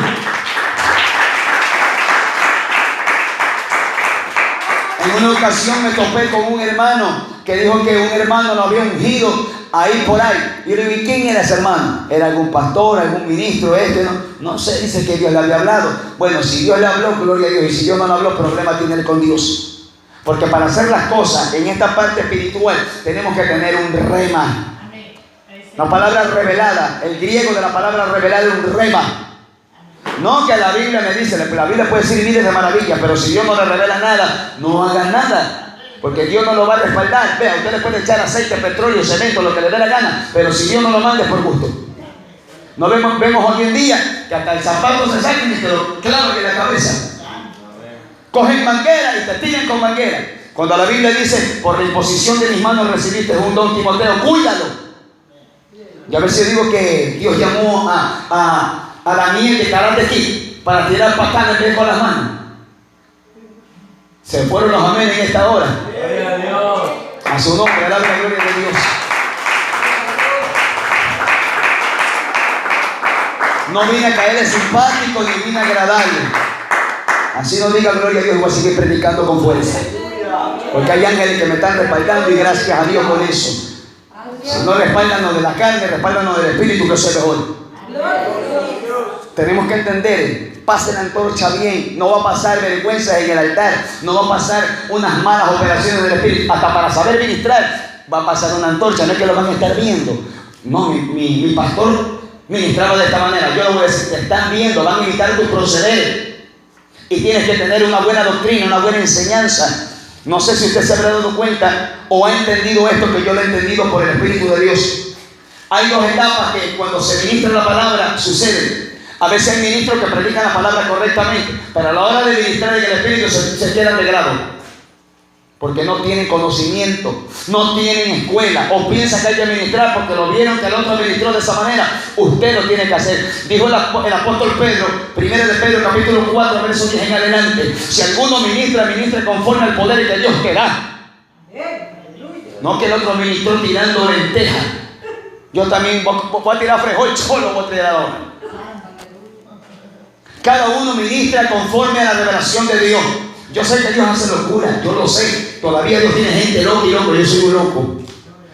En En una ocasión me topé con un hermano que dijo que un hermano lo había ungido ahí por ahí. Y yo le digo, ¿y quién era ese hermano? ¿Era algún pastor, algún ministro? No sé, dice que Dios le había hablado. Bueno, si Dios le habló, gloria a Dios. Y si Dios no le habló, problema tiene él con Dios. Porque para hacer las cosas en esta parte espiritual tenemos que tener un rema. La palabra revelada, el griego de la palabra revelada es un rema. No que la Biblia me dice, la Biblia puede decir miles de maravillas, pero si Dios no le revela nada, no haga nada, porque Dios no lo va a respaldar. Vea, usted le puede echar aceite, petróleo, cemento, lo que le dé la gana, pero si Dios no lo manda es por gusto. No vemos hoy en día que hasta el zapato se saca y te lo clavan en la cabeza. Cogen manguera y te tiran con manguera. Cuando la Biblia dice, por la imposición de mis manos recibiste un don, Timoteo, cuídalo. Y a veces digo que Dios llamó a Daniel de Karate Kid para tirar patadas en vez con las manos. Se fueron los amén en esta hora. A su nombre, a la gloria de Dios. No vine a caerle simpático ni vine a agradarle. Así no diga gloria a Dios, voy a seguir predicando con fuerza. Porque hay ángeles que me están respaldando y gracias a Dios por eso. Si no respáldanos de la carne, respáldanos del Espíritu, que se mejor. Tenemos que entender, pase la antorcha bien, no va a pasar vergüenza en el altar, no va a pasar unas malas operaciones del Espíritu, hasta para saber ministrar va a pasar una antorcha, no es que lo van a estar viendo. No, mi pastor ministraba de esta manera, yo lo voy a decir, te están viendo, van a imitar tu proceder y tienes que tener una buena doctrina, una buena enseñanza. No sé si usted se habrá dado cuenta o ha entendido esto que yo lo he entendido por el Espíritu de Dios. Hay dos etapas que cuando se ministra la palabra suceden. A veces hay ministros que predican la palabra correctamente, pero a la hora de ministrar en el Espíritu se quedan de grado. Porque no tienen conocimiento, no tienen escuela, o piensan que hay que ministrar porque lo vieron que el otro ministró de esa manera. Usted lo tiene que hacer. Dijo el apóstol Pedro, 1 de Pedro capítulo 4, verso 10 en adelante: si alguno ministra, ministre conforme al poder que Dios te da. No que el otro ministró tirando lentejas. Yo también voy a tirar frijol, solo voy a tirar ahora. Cada uno ministra conforme a la revelación de Dios. Yo sé que Dios hace locura, yo lo sé. Todavía Dios tiene gente loca y loco, yo soy un loco.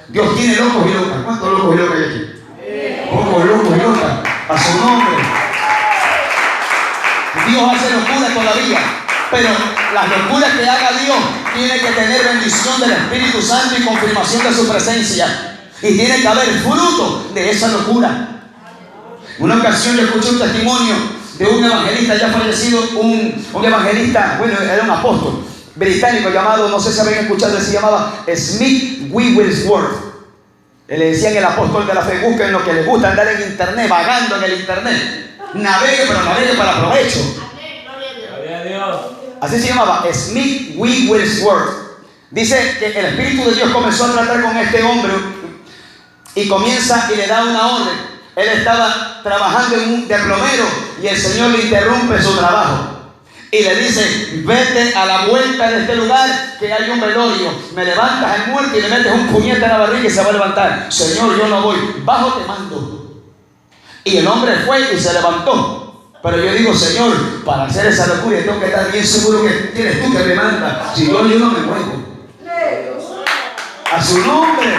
Dios tiene locos y locas. ¿Cuántos locos y locas hay aquí? Pocos locos y locas. A su nombre. Dios hace locura todavía. Pero las locuras que haga Dios tiene que tener bendición del Espíritu Santo y confirmación de su presencia. Y tiene que haber fruto de esa locura. Una ocasión yo escuché un testimonio de un evangelista ya fallecido, un evangelista, bueno, era un apóstol británico llamado, no sé si habían escuchado, se llamaba Smith Wigglesworth. Le decían el apóstol de la fe. Busquen lo que les gusta, andar en internet, vagando en el internet. Navegue, pero navegue para provecho. Así se llamaba, Smith Wigglesworth. Dice que el Espíritu de Dios comenzó a tratar con este hombre y comienza y le da una orden. Él estaba trabajando de plomero y el Señor le interrumpe su trabajo y le dice: vete a la vuelta de este lugar que hay un velorio, me levantas al muerto y le metes un puñete en la barriga y se va a levantar. Señor, yo no voy, bajo te mando. Y el hombre fue y se levantó. Pero yo digo: Señor, para hacer esa locura tengo que estar bien seguro que tienes tú que me mandas. Si yo no me muevo. A su nombre.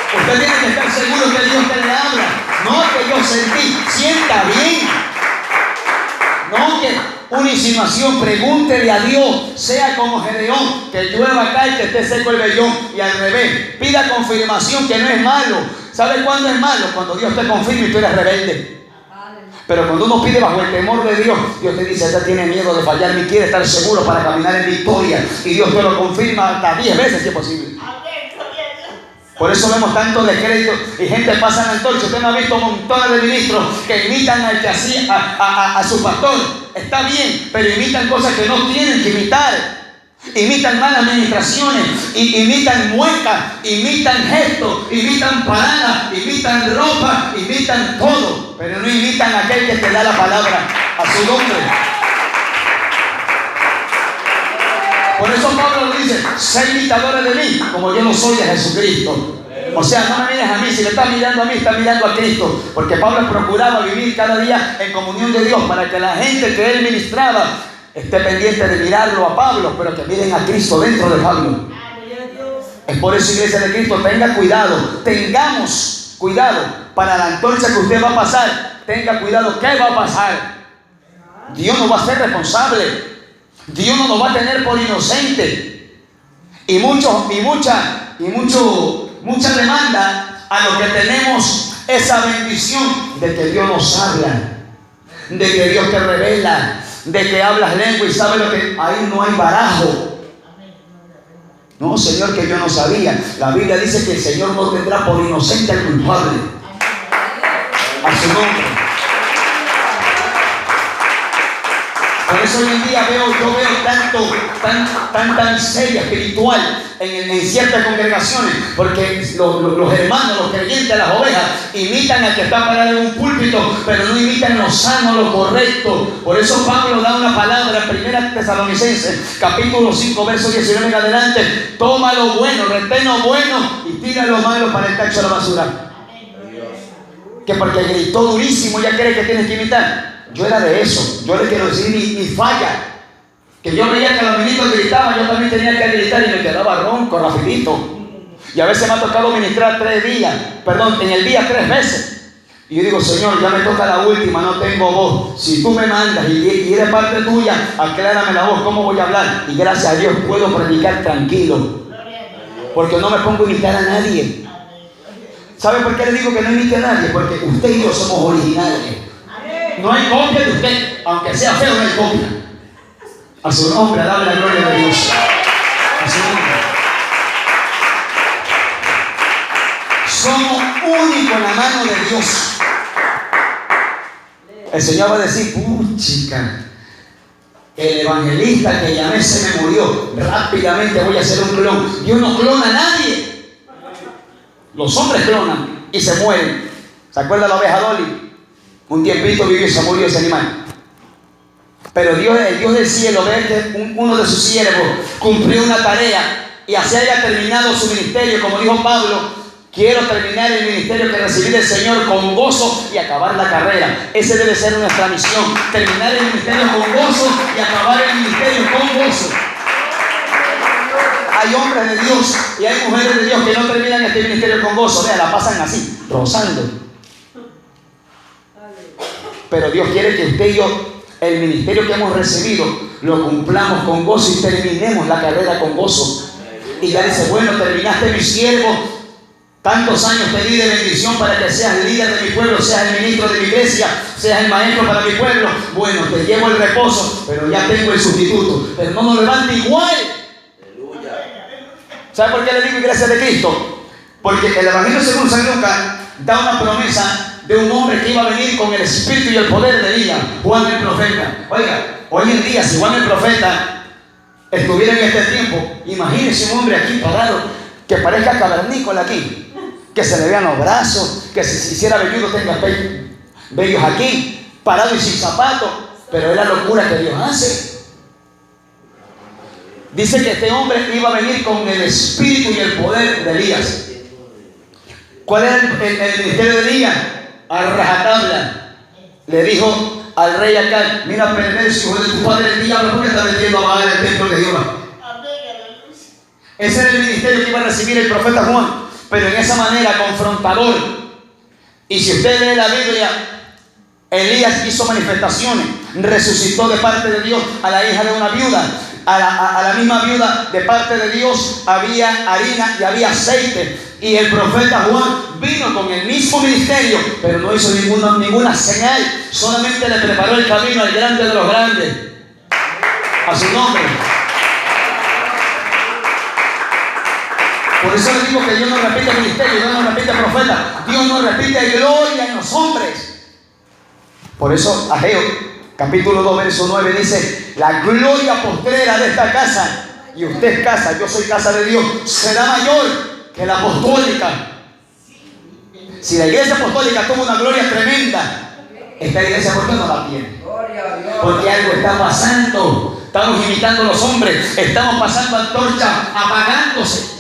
Usted tiene que estar seguro que Dios te le habla. No que yo sentí, sienta bien. No que una insinuación, pregúntele a Dios. Sea como Gedeón, que llueva acá y que esté seco el vellón. Y al revés, pida confirmación que no es malo. ¿Sabe cuándo es malo? Cuando Dios te confirma y tú eres rebelde. Pero cuando uno pide bajo el temor de Dios, Dios te dice: ella tiene miedo de fallar y quiere estar seguro para caminar en victoria. Y Dios te lo confirma hasta 10 veces si es posible. Por eso vemos tanto descrédito y gente pasa en la antorcha. Usted no ha visto montones de ministros que imitan al que hacía a su pastor. Está bien, pero imitan cosas que no tienen que imitar. Imitan malas administraciones, imitan muecas, imitan gestos, imitan paradas, imitan ropa, imitan todo. Pero no imitan a aquel que te da la palabra a su nombre. Por eso Pablo dice: sé imitadores de mí, como yo no soy de Jesucristo. O sea, no me mires a mí. Si le estás mirando a mí, estás mirando a Cristo. Porque Pablo procuraba vivir cada día en comunión de Dios, para que la gente que él ministraba esté pendiente de mirarlo a Pablo, pero que miren a Cristo dentro de Pablo. Es por eso, iglesia de Cristo, tenga cuidado, tengamos cuidado para la antorcha que usted va a pasar. Tenga cuidado, ¿qué va a pasar? Dios nos va a ser responsable. Dios no nos va a tener por inocente. Y mucha demanda a lo que tenemos esa bendición de que Dios nos habla, de que Dios te revela, de que hablas lengua y sabes lo que ahí no hay barajo. No, Señor, que yo no sabía. La Biblia dice que el Señor no tendrá por inocente al culpable. A su nombre. Por eso hoy en día yo veo tan seria espiritual en ciertas congregaciones, porque los hermanos, los creyentes, las ovejas, imitan al que está parado en un púlpito, pero no imitan lo sano, lo correcto. Por eso Pablo da una palabra en 1 Tesalonicenses, capítulo 5, verso 19 en adelante: toma lo bueno, retén lo bueno y tira lo malo para el tacho de la basura. Que porque gritó durísimo ya cree que tienes que imitar. Yo era de eso. Yo le quiero decir mi falla. Que yo veía que los ministros gritaban, yo también tenía que gritar y me quedaba ronco, rapidito. Y a veces me ha tocado ministrar en el día 3 veces. Y yo digo, Señor, ya me toca la última, no tengo voz. Si tú me mandas y es de parte tuya, aclárame la voz, ¿cómo voy a hablar? Y gracias a Dios puedo predicar tranquilo. Porque no me pongo a imitar a nadie. ¿Sabe por qué le digo que no imite a nadie? Porque usted y yo somos originales. No hay copia de usted, aunque sea feo, no hay copia. A su nombre, dale la gloria de Dios. A su nombre. Somos únicos en la mano de Dios. El Señor va a decir, chica, el evangelista que llamé se me murió. Rápidamente voy a hacer un clon. Dios no clona a nadie. Los hombres clonan y se mueren. ¿Se acuerda la oveja Dolly? Un tiempito vivió y se murió ese animal. Pero el Dios del cielo ve que uno de sus siervos cumplió una tarea y así haya terminado su ministerio. Como dijo Pablo, quiero terminar el ministerio que recibí del Señor con gozo y acabar la carrera. Esa debe ser nuestra misión: terminar el ministerio con gozo y acabar el ministerio con gozo. Hay hombres de Dios y hay mujeres de Dios que no terminan este ministerio con gozo. Vea, la pasan así, rozando. Pero Dios quiere que usted y yo, el ministerio que hemos recibido, lo cumplamos con gozo y terminemos la carrera con gozo. Y ya dice, bueno, terminaste mi siervo, tantos años te di de bendición para que seas líder de mi pueblo, seas el ministro de mi iglesia, seas el maestro para mi pueblo. Bueno, te llevo el reposo, pero ya tengo el sustituto. Pero no nos levante igual. ¿Sabe por qué le digo iglesia de Cristo? Porque el Evangelio según San Lucas da una promesa de un hombre que iba a venir con el espíritu y el poder de Elías, Juan el profeta. Oiga, hoy en día, si Juan el profeta estuviera en este tiempo, imagínese un hombre aquí parado, que parezca cavernícola aquí, que se le vean los brazos, que si se hiciera velludo tenga vellos aquí, parado y sin zapatos. Pero es la locura que Dios hace. Dice que este hombre iba a venir con el espíritu y el poder de Elías. ¿Cuál era el ministerio de Elías? A rajatabla le dijo al rey Acab: mira, perverso, hijo de tu padre el diablo, ¿por qué estás metiendo a Baal el templo de Jehová? Ese era el ministerio que iba a recibir el profeta Juan, pero en esa manera confrontador. Y si usted lee la Biblia, Elías hizo manifestaciones, resucitó de parte de Dios a la hija de una viuda. A la misma viuda, de parte de Dios, había harina y había aceite. Y el profeta Juan vino con el mismo ministerio, pero no hizo ninguna señal. Solamente le preparó el camino al grande de los grandes. A su nombre. Por eso le digo que Dios no repite ministerio, Dios no repite profeta, Dios no repite gloria en los hombres. Por eso Ageo, capítulo 2, verso 9 dice: la gloria postrera de esta casa, y usted es casa, yo soy casa de Dios, será mayor que la apostólica. Si la iglesia apostólica tuvo una gloria tremenda, esta iglesia, ¿por qué no la tiene? Porque algo está pasando. Estamos imitando a los hombres, estamos pasando antorcha apagándose.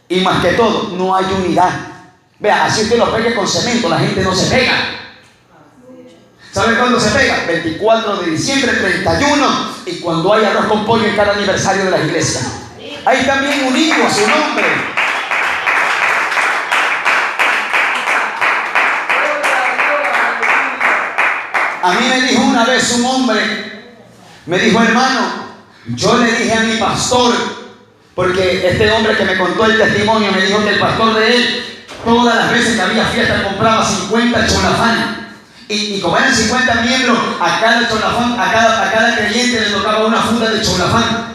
Y más que todo, no hay unidad. Vea, así usted lo pegue con cemento, la gente no se pega. ¿Saben cuándo se pega? 24 de diciembre, 31, y cuando hay arroz con pollo en cada aniversario de las iglesias. Ahí también unido a su nombre. A mí me dijo una vez un hombre, me dijo: hermano, yo le dije a mi pastor, porque este hombre que me contó el testimonio me dijo que el pastor de él, todas las veces que había fiesta, compraba 50 cholafanes. Y como eran 50 miembros, a cada cholafán, a cada creyente le tocaba una funda de cholafán.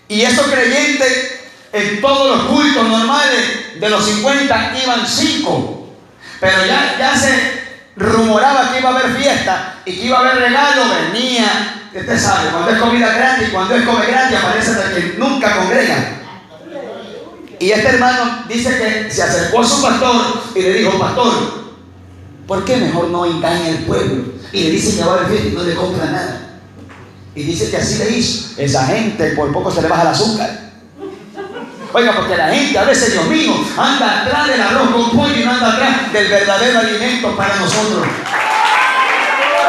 Y esos creyentes, en todos los cultos normales, de los 50 iban 5. Pero ya se rumoraba que iba a haber fiesta y que iba a haber regalo. Venía, usted sabe, cuando es comida grande y cuando es come grande, aparece el que nunca congrega. Y este hermano dice que se acercó a su pastor y le dijo: pastor, ¿por qué mejor no engaña al pueblo? Y le dice que va a haber fiesta y no le compra nada. Y dice que así le hizo. Esa gente por poco se le baja el azúcar. Oiga, porque la gente a veces, Dios mío, anda atrás del arroz con pollo y no anda atrás del verdadero alimento para nosotros.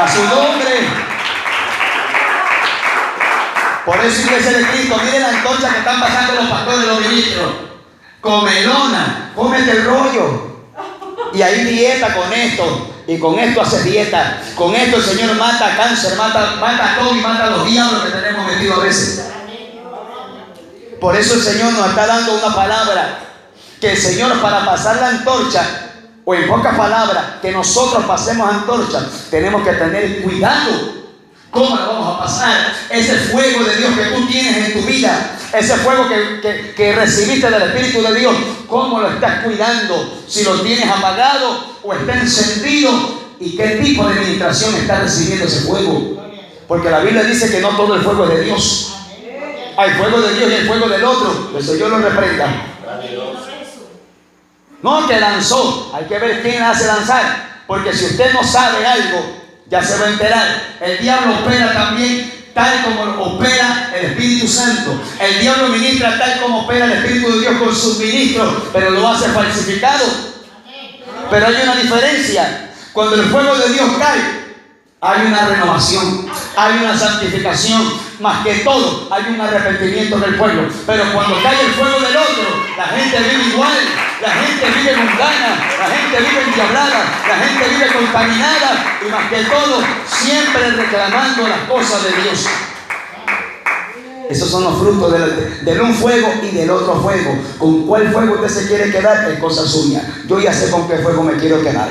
A su nombre. Por eso, Iglesia de Cristo, miren la antorcha que están pasando los pastores, los ministros. Comelona, cómete el rollo. Y ahí dieta con esto. Y con esto hace dieta. Con esto el Señor mata cáncer, mata todo y mata a los diablos que tenemos metidos a veces. Por eso el Señor nos está dando una palabra. Que el Señor, para pasar la antorcha, o en pocas palabras, que nosotros pasemos antorcha, tenemos que tener cuidado. ¿Cómo la vamos a pasar? Ese fuego de Dios que tú tienes en tu vida, ese fuego que recibiste del Espíritu de Dios, ¿cómo lo estás cuidando? Si lo tienes apagado o está encendido, ¿y qué tipo de administración está recibiendo ese fuego? Porque la Biblia dice que no todo el fuego es de Dios. Hay fuego de Dios y hay fuego del otro. El Señor lo reprenda. No, que lanzó. Hay que ver quién hace lanzar. Porque si usted no sabe algo, ya se va a enterar. El diablo opera también tal como opera el Espíritu Santo. El diablo ministra tal como opera el Espíritu de Dios con sus ministros, pero lo hace falsificado. Pero hay una diferencia. Cuando el fuego de Dios cae, hay una renovación, hay una santificación. Más que todo, hay un arrepentimiento del pueblo. Pero cuando cae el fuego del otro, la gente vive igual. La gente vive mundana, la gente vive endiablada, la gente vive contaminada. Y más que todo, siempre reclamando las cosas de Dios. Esos son los frutos del un fuego y del otro fuego. ¿Con cuál fuego usted se quiere quedar? Es cosa suya. Yo ya sé con qué fuego me quiero quedar.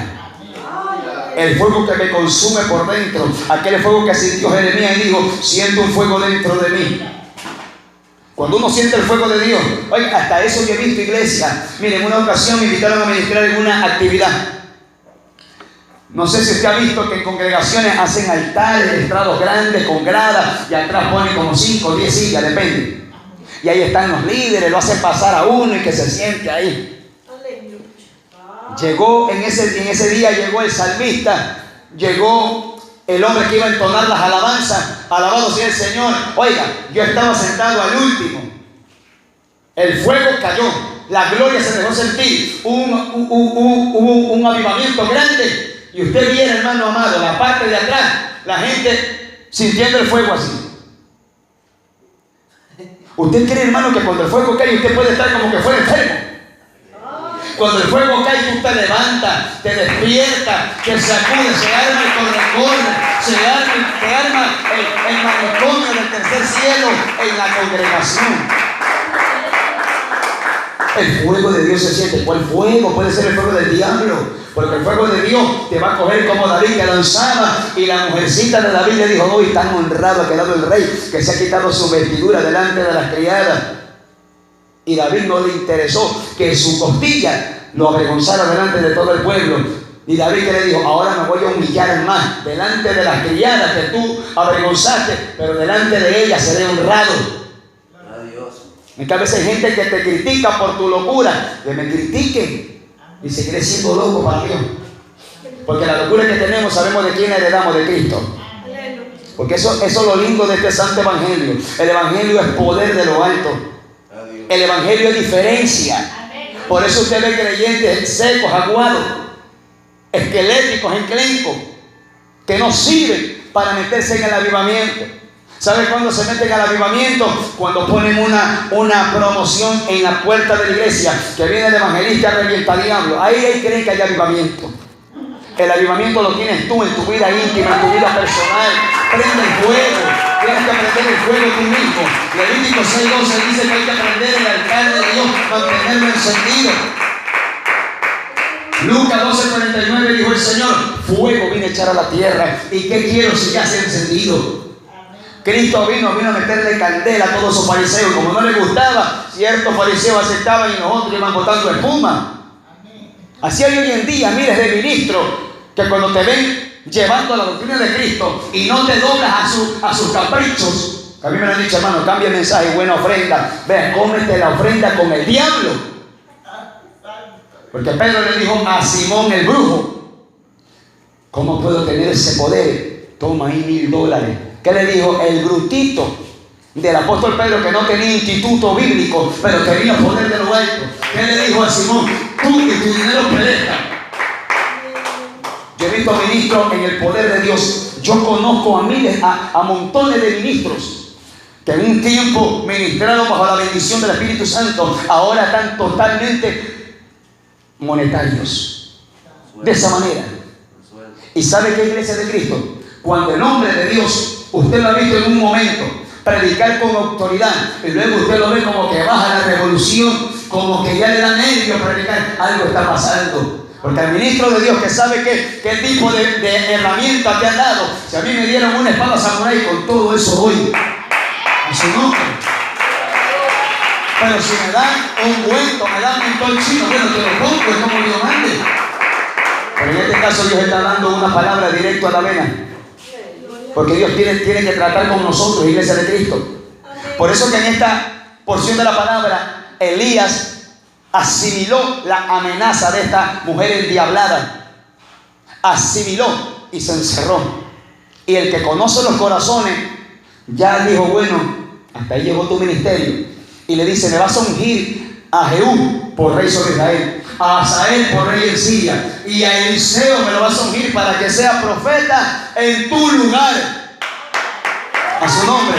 El fuego que me consume por dentro. Aquel fuego que sintió Jeremías y dijo: siento un fuego dentro de mí. Cuando uno siente el fuego de Dios, oiga, hasta eso yo he visto, iglesia. Miren, en una ocasión me invitaron a ministrar en una actividad. No sé si usted ha visto que en congregaciones hacen altares, estrados grandes con gradas, y atrás ponen como 5 o 10 sillas, depende. Y ahí están los líderes, lo hacen pasar a uno y que se siente ahí. Llegó en ese día, llegó el salmista, llegó el hombre que iba a entonar las alabanzas. Alabado sea el Señor. Oiga, yo estaba sentado al último. El fuego cayó, la gloria se dejó sentir, hubo un avivamiento grande. Y usted viera, hermano amado, la parte de atrás, la gente sintiendo el fuego así. ¿Usted cree, hermano, que cuando el fuego cae usted puede estar como que fuera enfermo? Cuando el fuego cae, tú te levantas, te despiertas, te sacudes, se arma el corre-corre, se arma el manicomio del tercer cielo en la congregación. El fuego de Dios se siente. ¿Cuál fuego? Puede ser el fuego del diablo. Porque el fuego de Dios te va a coger como David, que lanzaba. Y la mujercita de David le dijo: hoy tan honrado ha quedado el rey, que se ha quitado su vestidura delante de las criadas. Y David no le interesó que su costilla lo avergonzara delante de todo el pueblo. Y David, que le dijo: ahora me voy a humillar más delante de las criadas que tú avergonzaste, pero delante de ellas seré honrado. Es que a veces hay gente que te critica por tu locura. Que me critiquen y seguiré siendo loco para Dios. Porque la locura que tenemos, sabemos de quién heredamos, de Cristo. Porque eso es lo lindo de este santo evangelio. El evangelio es poder de lo alto. El evangelio es diferencia. Por eso usted ve creyentes secos, aguados, esqueléticos, enclencos, que no sirven para meterse en el avivamiento. ¿Sabe cuándo se meten al avivamiento? Cuando ponen una promoción en la puerta de la iglesia, que viene el evangelista a revienta al diablo. Ahí creen que hay avivamiento. El avivamiento lo tienes tú en tu vida íntima, en tu vida personal. Prende el fuego. Tienes que prender el fuego tú mismo. Levítico 6:12 dice que hay que prender el altar de Dios, mantenerlo encendido. Lucas 12:49 dijo el Señor: fuego vine a echar a la tierra. ¿Y qué quiero si ya se ha encendido? Cristo vino a meterle candela a todos esos fariseos. Como no les gustaba, ciertos fariseos aceptaban y los otros iban botando espuma. Así hay hoy en día miles de ministros que cuando te ven llevando la doctrina de Cristo y no te doblas a sus caprichos, que a mí me lo han dicho: hermano, cambia el mensaje, buena ofrenda. Ve, cómete la ofrenda con el diablo. Porque Pedro le dijo a Simón el brujo: ¿cómo puedo tener ese poder? Toma ahí $1000. ¿Qué le dijo? El brutito del apóstol Pedro, que no tenía instituto bíblico, pero tenía poder de lo alto. ¿Qué le dijo a Simón? Tú y tu dinero perezca. Yo he visto ministros en el poder de Dios. Yo conozco a miles, a montones de ministros que en un tiempo ministraron bajo la bendición del Espíritu Santo, ahora están totalmente monetarios. De esa manera. ¿Y sabe qué, iglesia de Cristo? Cuando el hombre de Dios, usted lo ha visto en un momento predicar con autoridad, y luego usted lo ve como que baja la revolución, como que ya le da nervio predicar, algo está pasando. Porque al ministro de Dios que sabe qué tipo de herramienta te han dado, si a mí me dieron una espada samurái, con todo eso voy a su nombre. Pero si me dan un ungüento, me dan un mentol chino, bueno, te lo pongo, es como Dios mande. Pero en este caso Dios está dando una palabra directo a la vena. Porque Dios tiene que tratar con nosotros, iglesia de Cristo. Por eso que en esta porción de la palabra, Elías asimiló la amenaza de esta mujer endiablada. Asimiló y se encerró. Y el que conoce los corazones ya dijo: bueno, hasta ahí llegó tu ministerio. Y le dice: me vas a ungir a Jehú por rey sobre Israel, a Asael por rey en Siria, y a Eliseo me lo vas a ungir para que sea profeta en tu lugar. A su nombre.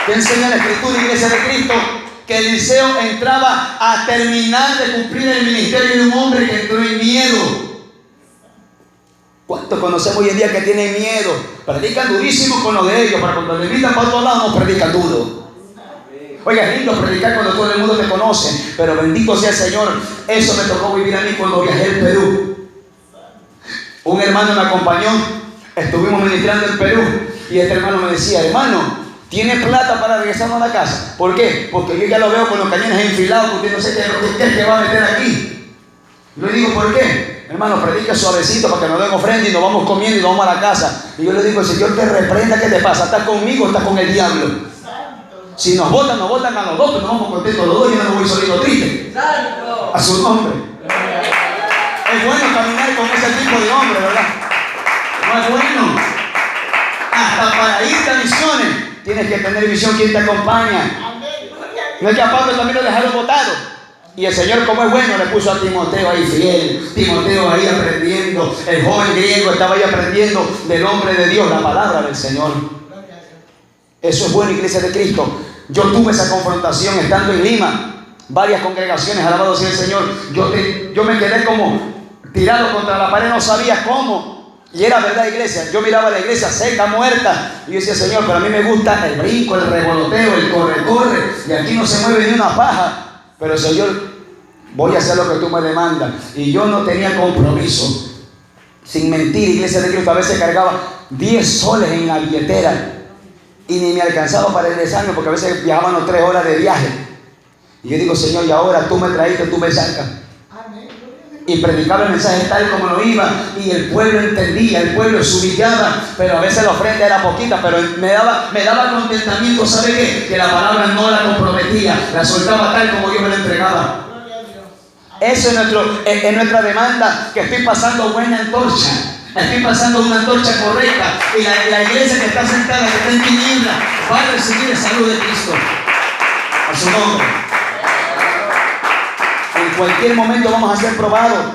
¿Qué enseña la Escritura, iglesia de Cristo? Que Eliseo entraba a terminar de cumplir el ministerio de un hombre que entró en miedo. ¿Cuántos conocemos hoy en día que tienen miedo? Predican durísimo con lo de ellos, para cuando le invitan para otro lado no predican duro. Oiga, es lindo predicar cuando todo el mundo te conoce, pero bendito sea el Señor. Eso me tocó vivir a mí cuando viajé al Perú. Un hermano me acompañó, estuvimos ministrando en Perú, y este hermano me decía: hermano, ¿tiene plata para regresarnos a la casa? ¿Por qué? Porque yo ya lo veo con los cañones enfilados, porque no sé qué es que va a meter aquí. Yo le digo: ¿por qué? Hermano, predica suavecito para que nos den ofrenda y nos vamos comiendo y nos vamos a la casa. Y yo le digo: el Señor te reprenda, ¿qué te pasa? ¿Estás conmigo o estás con el diablo? Si nos votan a los dos, pero nos vamos contentos los dos. Yo no me voy solito triste. A su nombre. Es bueno caminar con ese tipo de hombre, ¿verdad? No es bueno. Hasta para irte a misiones tienes que tener visión. ¿Quién te acompaña? No es que a Pablo también lo dejaron botado. Y el Señor, como es bueno, le puso a Timoteo ahí fiel. Timoteo ahí aprendiendo. El joven griego estaba ahí aprendiendo del hombre de Dios, la palabra del Señor. Eso es bueno, iglesia de Cristo. Yo tuve esa confrontación estando en Lima. Varias congregaciones, alabado sea el Señor. Yo me quedé como tirado contra la pared, no sabía cómo. Y era verdad, iglesia. Yo miraba la iglesia seca, muerta. Y yo decía: Señor, pero a mí me gusta el brinco, el revoloteo, el corre. Y aquí no se mueve ni una paja. Pero Señor, voy a hacer lo que tú me demandas. Y yo no tenía compromiso. Sin mentir, iglesia de Cristo, a veces cargaba 10 soles en la billetera. Y ni me alcanzaba para regresarme, porque a veces viajábamos 3 horas de viaje. Y yo digo: Señor, y ahora tú me traíste, tú me sacas. Y predicaba el mensaje tal como lo iba, y el pueblo entendía, el pueblo se humillaba, pero a veces la ofrenda era poquita, pero me daba contentamiento. ¿Sabe qué? Que la palabra no la comprometía, la soltaba tal como Dios me la entregaba. Eso es nuestra demanda, que estoy pasando buena antorcha. Estoy pasando una antorcha correcta, y la iglesia que está sentada, que está en tinieblas, va a recibir el saludo de Cristo. A su nombre. En cualquier momento vamos a ser probados.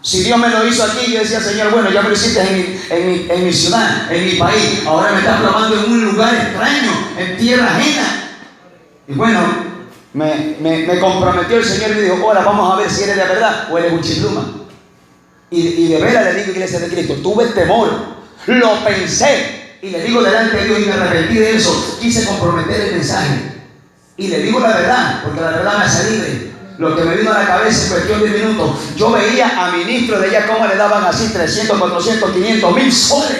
Si Dios me lo hizo aquí, yo decía, Señor, bueno, ya me lo hiciste en mi ciudad, en mi país. Ahora me estás probando en un lugar extraño, en tierra ajena. Y bueno, me comprometió el Señor y me dijo, ahora vamos a ver si eres de verdad o eres un chipluma. Y de veras le digo, iglesia de Cristo, tuve temor, lo pensé. Y le digo delante de Dios y me arrepentí de eso. Quise comprometer el mensaje. Y le digo la verdad, porque la verdad me hace libre. Lo que me vino a la cabeza en cuestión de minutos. Yo veía a ministros de ella cómo le daban así 300, 400, 500, 1000 soles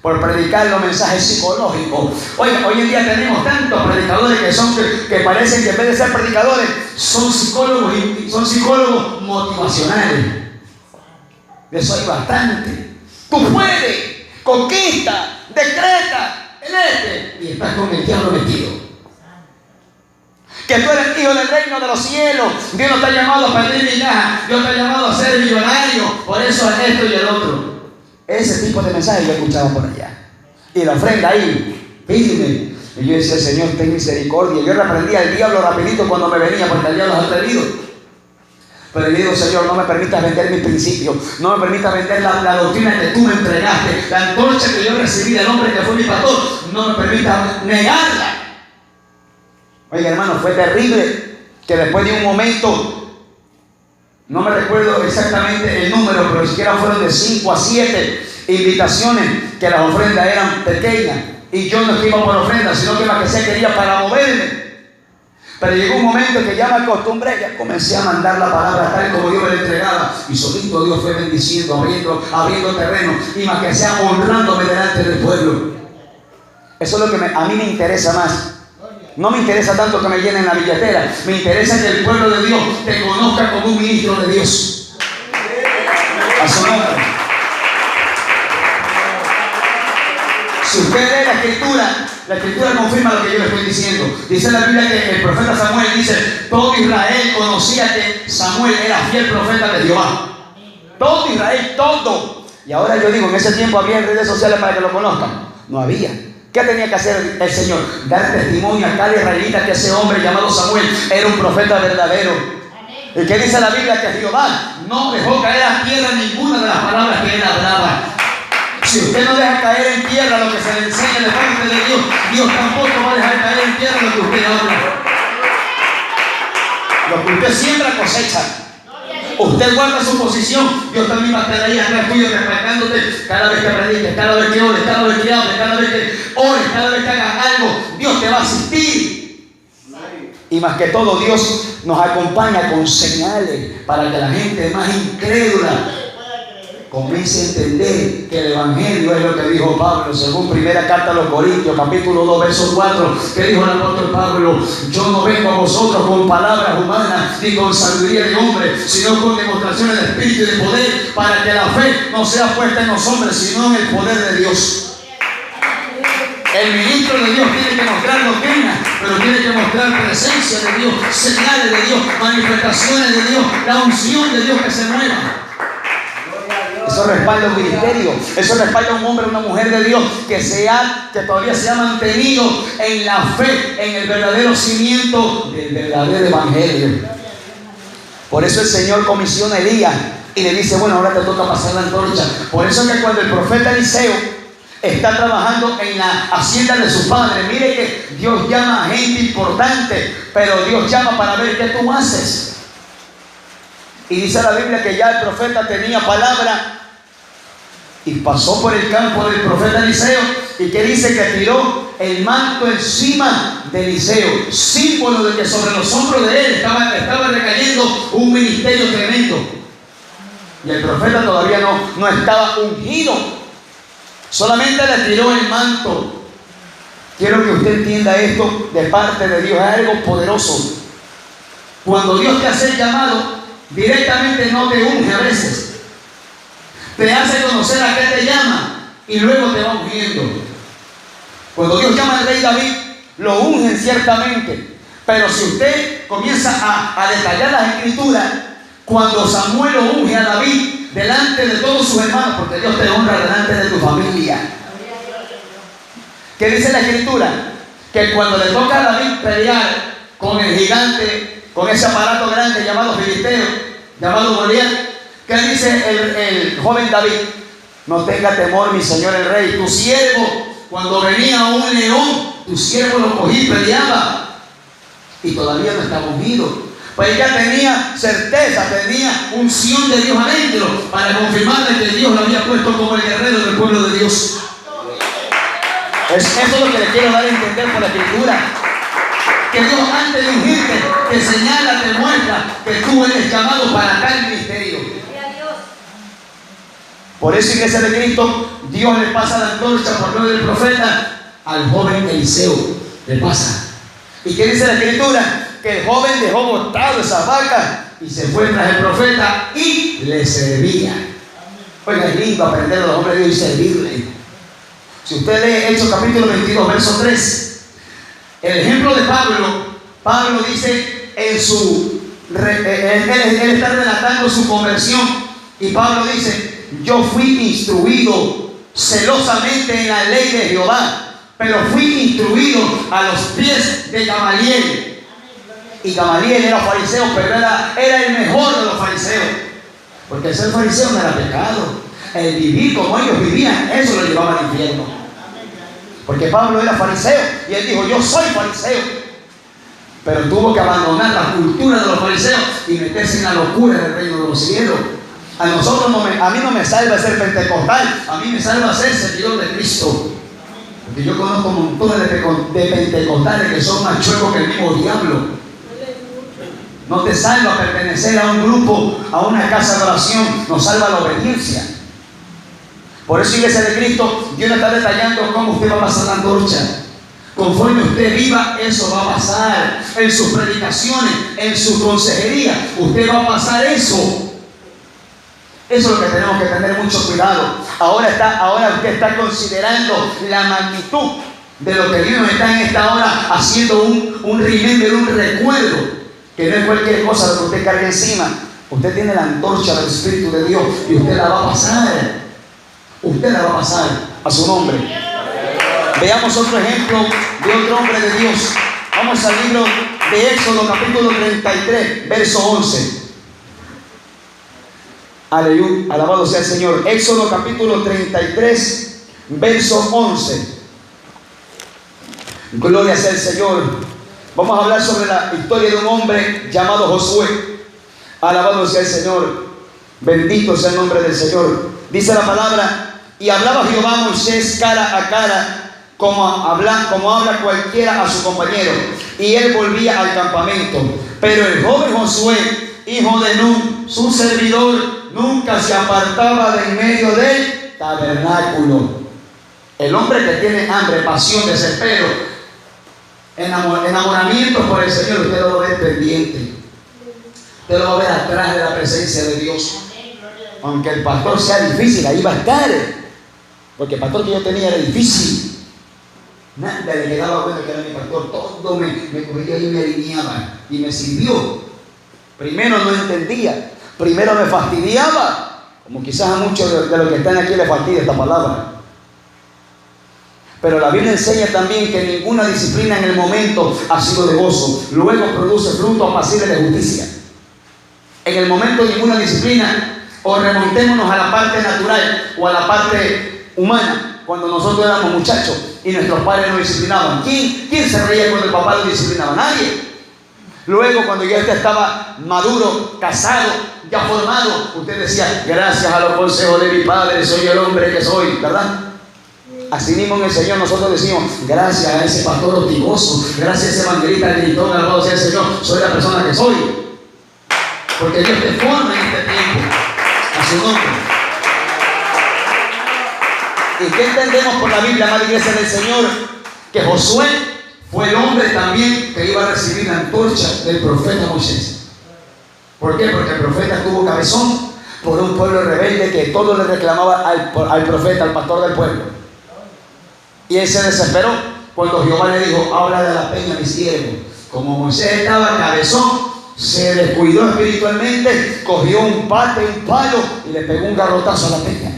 por predicar los mensajes psicológicos. Oye, hoy en día tenemos tantos predicadores que parecen que en vez de ser predicadores son psicólogos y son psicólogos motivacionales. De eso hay bastante. Tú puedes, conquista, decreta, elete, y estás con el diablo metido. Que tú eres hijo del reino de los cielos. Dios no te ha llamado a pedir migajas. Dios te ha llamado a ser millonario. Por eso es esto y el otro. Ese tipo de mensajes yo escuchaba por allá. Y la ofrenda ahí, pídeme. Y yo decía, Señor, ten misericordia. Yo reprendía al diablo rapidito cuando me venía, porque el diablo es atrevido. Pero le digo, Señor, no me permitas vender mis principios. No me permitas vender la doctrina que tú me entregaste. La antorcha que yo recibí del hombre que fue mi pastor. No me permitas negarla. Oiga, hermano, fue terrible que después de un momento, no me recuerdo exactamente el número, pero siquiera fueron de 5 a 7 invitaciones, que las ofrendas eran pequeñas. Y yo no iba por ofrendas, sino que más que sea quería para moverme. Pero llegó un momento que ya me acostumbré, ya comencé a mandar la palabra tal como Dios me la entregaba. Y solito Dios fue bendiciendo, abriendo terreno, y más que sea honrándome delante del pueblo. Eso es lo que a mí me interesa más. No me interesa tanto que me llenen la billetera. Me interesa que el pueblo de Dios te conozca como un ministro de Dios. A su nombre. Si usted lee la escritura confirma lo que yo le estoy diciendo. Dice la Biblia que el profeta Samuel dice, todo Israel conocía que Samuel era fiel profeta de Jehová. Todo Israel, todo. Y ahora yo digo, en ese tiempo había redes sociales para que lo conozcan. No había. ¿Qué tenía que hacer el Señor? Dar testimonio a cada israelita que ese hombre llamado Samuel era un profeta verdadero. ¿Y qué dice la Biblia? Que Jehová no dejó caer a tierra ninguna de las palabras que él hablaba. Si usted no deja caer en tierra lo que se le enseña de parte de Dios, Dios tampoco va a dejar caer en tierra lo que usted habla. Lo que usted siembra cosecha. Usted guarda su posición, Dios también va a estar ahí atrás tuyo respaldándote cada vez que prediques, cada vez que ores, cada vez que hables, cada vez que ores, cada vez que hagas algo, Dios te va a asistir. Y más que todo, Dios nos acompaña con señales para que la gente más incrédula comience a entender que el Evangelio es lo que dijo Pablo, según primera carta a los Corintios, capítulo 2, verso 4, que dijo el apóstol Pablo: yo no vengo a vosotros con palabras humanas ni con sabiduría de hombre, sino con demostraciones de espíritu y de poder, para que la fe no sea puesta en los hombres, sino en el poder de Dios. El ministro de Dios tiene que mostrar doctrina, pero tiene que mostrar presencia de Dios, señales de Dios, manifestaciones de Dios, la unción de Dios que se mueva. Eso respalda un ministerio, eso respalda a un hombre, una mujer de Dios que todavía se ha mantenido en la fe, en el verdadero cimiento del verdadero evangelio. Por eso el Señor comisiona a Elías y le dice: bueno, ahora te toca pasar la antorcha. Por eso es que cuando el profeta Eliseo está trabajando en la hacienda de su padre, mire que Dios llama a gente importante, pero Dios llama para ver qué tú haces. Y dice la Biblia que ya el profeta tenía palabra y pasó por el campo del profeta Eliseo, y que dice que tiró el manto encima de Eliseo, símbolo de que sobre los hombros de él estaba recayendo un ministerio tremendo. Y el profeta todavía no estaba ungido, solamente le tiró el manto. Quiero que usted entienda esto de parte de Dios, es algo poderoso. Cuando Dios te hace el llamado, directamente no te unge a veces, te hace conocer a qué te llama y luego te va ungiendo. Cuando Dios llama al rey David, lo ungen ciertamente, pero si usted comienza a detallar las escrituras, cuando Samuel lo unge a David delante de todos sus hermanos, porque Dios te honra delante de tu familia, ¿qué dice la escritura? Que cuando le toca a David pelear con el gigante, con ese aparato grande llamado Filisteo, llamado Goliat, ¿Qué dice el joven David? No tenga temor, mi señor el rey. Tu siervo, cuando venía un león, tu siervo lo cogí y peleaba. Y todavía no estaba ungido. Pues ya tenía certeza, tenía unción de Dios adentro para confirmarle que Dios lo había puesto como el guerrero del pueblo de Dios. Eso es lo que le quiero dar a entender por la Escritura. Que Dios, antes de ungirte, te señala, te muestra que tú eres llamado para tal ministerio. Por eso, Iglesia de Cristo, Dios le pasa la antorcha por medio del profeta al joven Eliseo. Le pasa. ¿Y qué dice la Escritura? Que el joven dejó botado esa vaca y se fue tras el profeta y le servía. Oiga, es lindo aprender a los hombres de Dios y servirle. Si usted lee Hechos capítulo 22, verso 3, el ejemplo de Pablo dice en su, él está relatando su conversión y Pablo dice: yo fui instruido celosamente en la ley de Jehová, pero fui instruido a los pies de Gamaliel. Y Gamaliel era fariseo, pero era el mejor de los fariseos, porque el ser fariseo no era pecado. El vivir como ellos vivían, eso lo llevaba al infierno. Porque Pablo era fariseo y él dijo: yo soy fariseo, pero tuvo que abandonar la cultura de los fariseos y meterse en la locura del reino de los cielos. A mí no me salva ser pentecostal, a mí me salva ser seguidor de Cristo. Porque yo conozco montones de pentecostales que son más chuecos que el mismo diablo. No te salva pertenecer a un grupo, a una casa de oración, nos salva la obediencia. Por eso, Iglesia de Cristo, Dios le está detallando cómo usted va a pasar la antorcha. Conforme usted viva, eso va a pasar. En sus predicaciones, en su consejería, usted va a pasar eso. Eso es lo que tenemos que tener mucho cuidado. Ahora usted está considerando la magnitud de lo que Dios nos está en esta hora haciendo un remember, un recuerdo. Que no es cualquier cosa lo que usted cargue encima. Usted tiene la antorcha del Espíritu de Dios y usted la va a pasar. Usted la va a pasar a su nombre. Veamos otro ejemplo de otro hombre de Dios. Vamos al libro de Éxodo capítulo 33, verso 11. Aleluya, alabado sea el Señor. Éxodo capítulo 33, verso 11. Gloria sea el Señor. Vamos a hablar sobre la historia de un hombre llamado Josué. Alabado sea el Señor. Bendito sea el nombre del Señor. Dice la palabra: y hablaba Jehová a Moisés cara a cara, como habla cualquiera a su compañero, y él volvía al campamento. Pero el joven Josué, hijo de Nun, su servidor, nunca se apartaba de en medio del tabernáculo. El hombre que tiene hambre, pasión, desespero, enamoramiento por el Señor, usted lo va a ver pendiente. Usted lo va a ver atrás de la presencia de Dios. Aunque el pastor sea difícil, ahí va a estar. Porque el pastor que yo tenía era difícil. Nada le quedaba bueno que era mi pastor. Todo me cogía y me alineaba. Y me sirvió. Primero no entendía. Primero me fastidiaba. Como quizás a muchos de los que están aquí les fastidia esta palabra. Pero la Biblia enseña también que ninguna disciplina en el momento ha sido de gozo. Luego produce frutos apacibles de justicia. En el momento ninguna disciplina, o remontémonos a la parte natural o a la parte humana, cuando nosotros éramos muchachos y nuestros padres nos disciplinaban. ¿Quién se reía cuando el papá lo disciplinaba? Nadie. Luego, cuando ya usted estaba maduro, casado, ya formado, usted decía: gracias a los consejos de mi padre soy el hombre que soy, ¿verdad? Así mismo en el Señor nosotros decimos: gracias a ese pastor hostigoso, gracias a ese evangelista gritón, alabado sea el Señor, soy la persona que soy. Porque Dios te forma en este tiempo, a su nombre. ¿Y qué entendemos por la Biblia, amada iglesia del Señor? Que Josué fue el hombre también que iba a recibir la antorcha del profeta Moisés. ¿Por qué? Porque el profeta tuvo cabezón por un pueblo rebelde que todo le reclamaba al profeta, al pastor del pueblo. Y él se desesperó cuando Jehová le dijo: habla de la peña, mi siervo. Como Moisés estaba cabezón, se descuidó espiritualmente, cogió un bate, un palo y le pegó un garrotazo a la peña.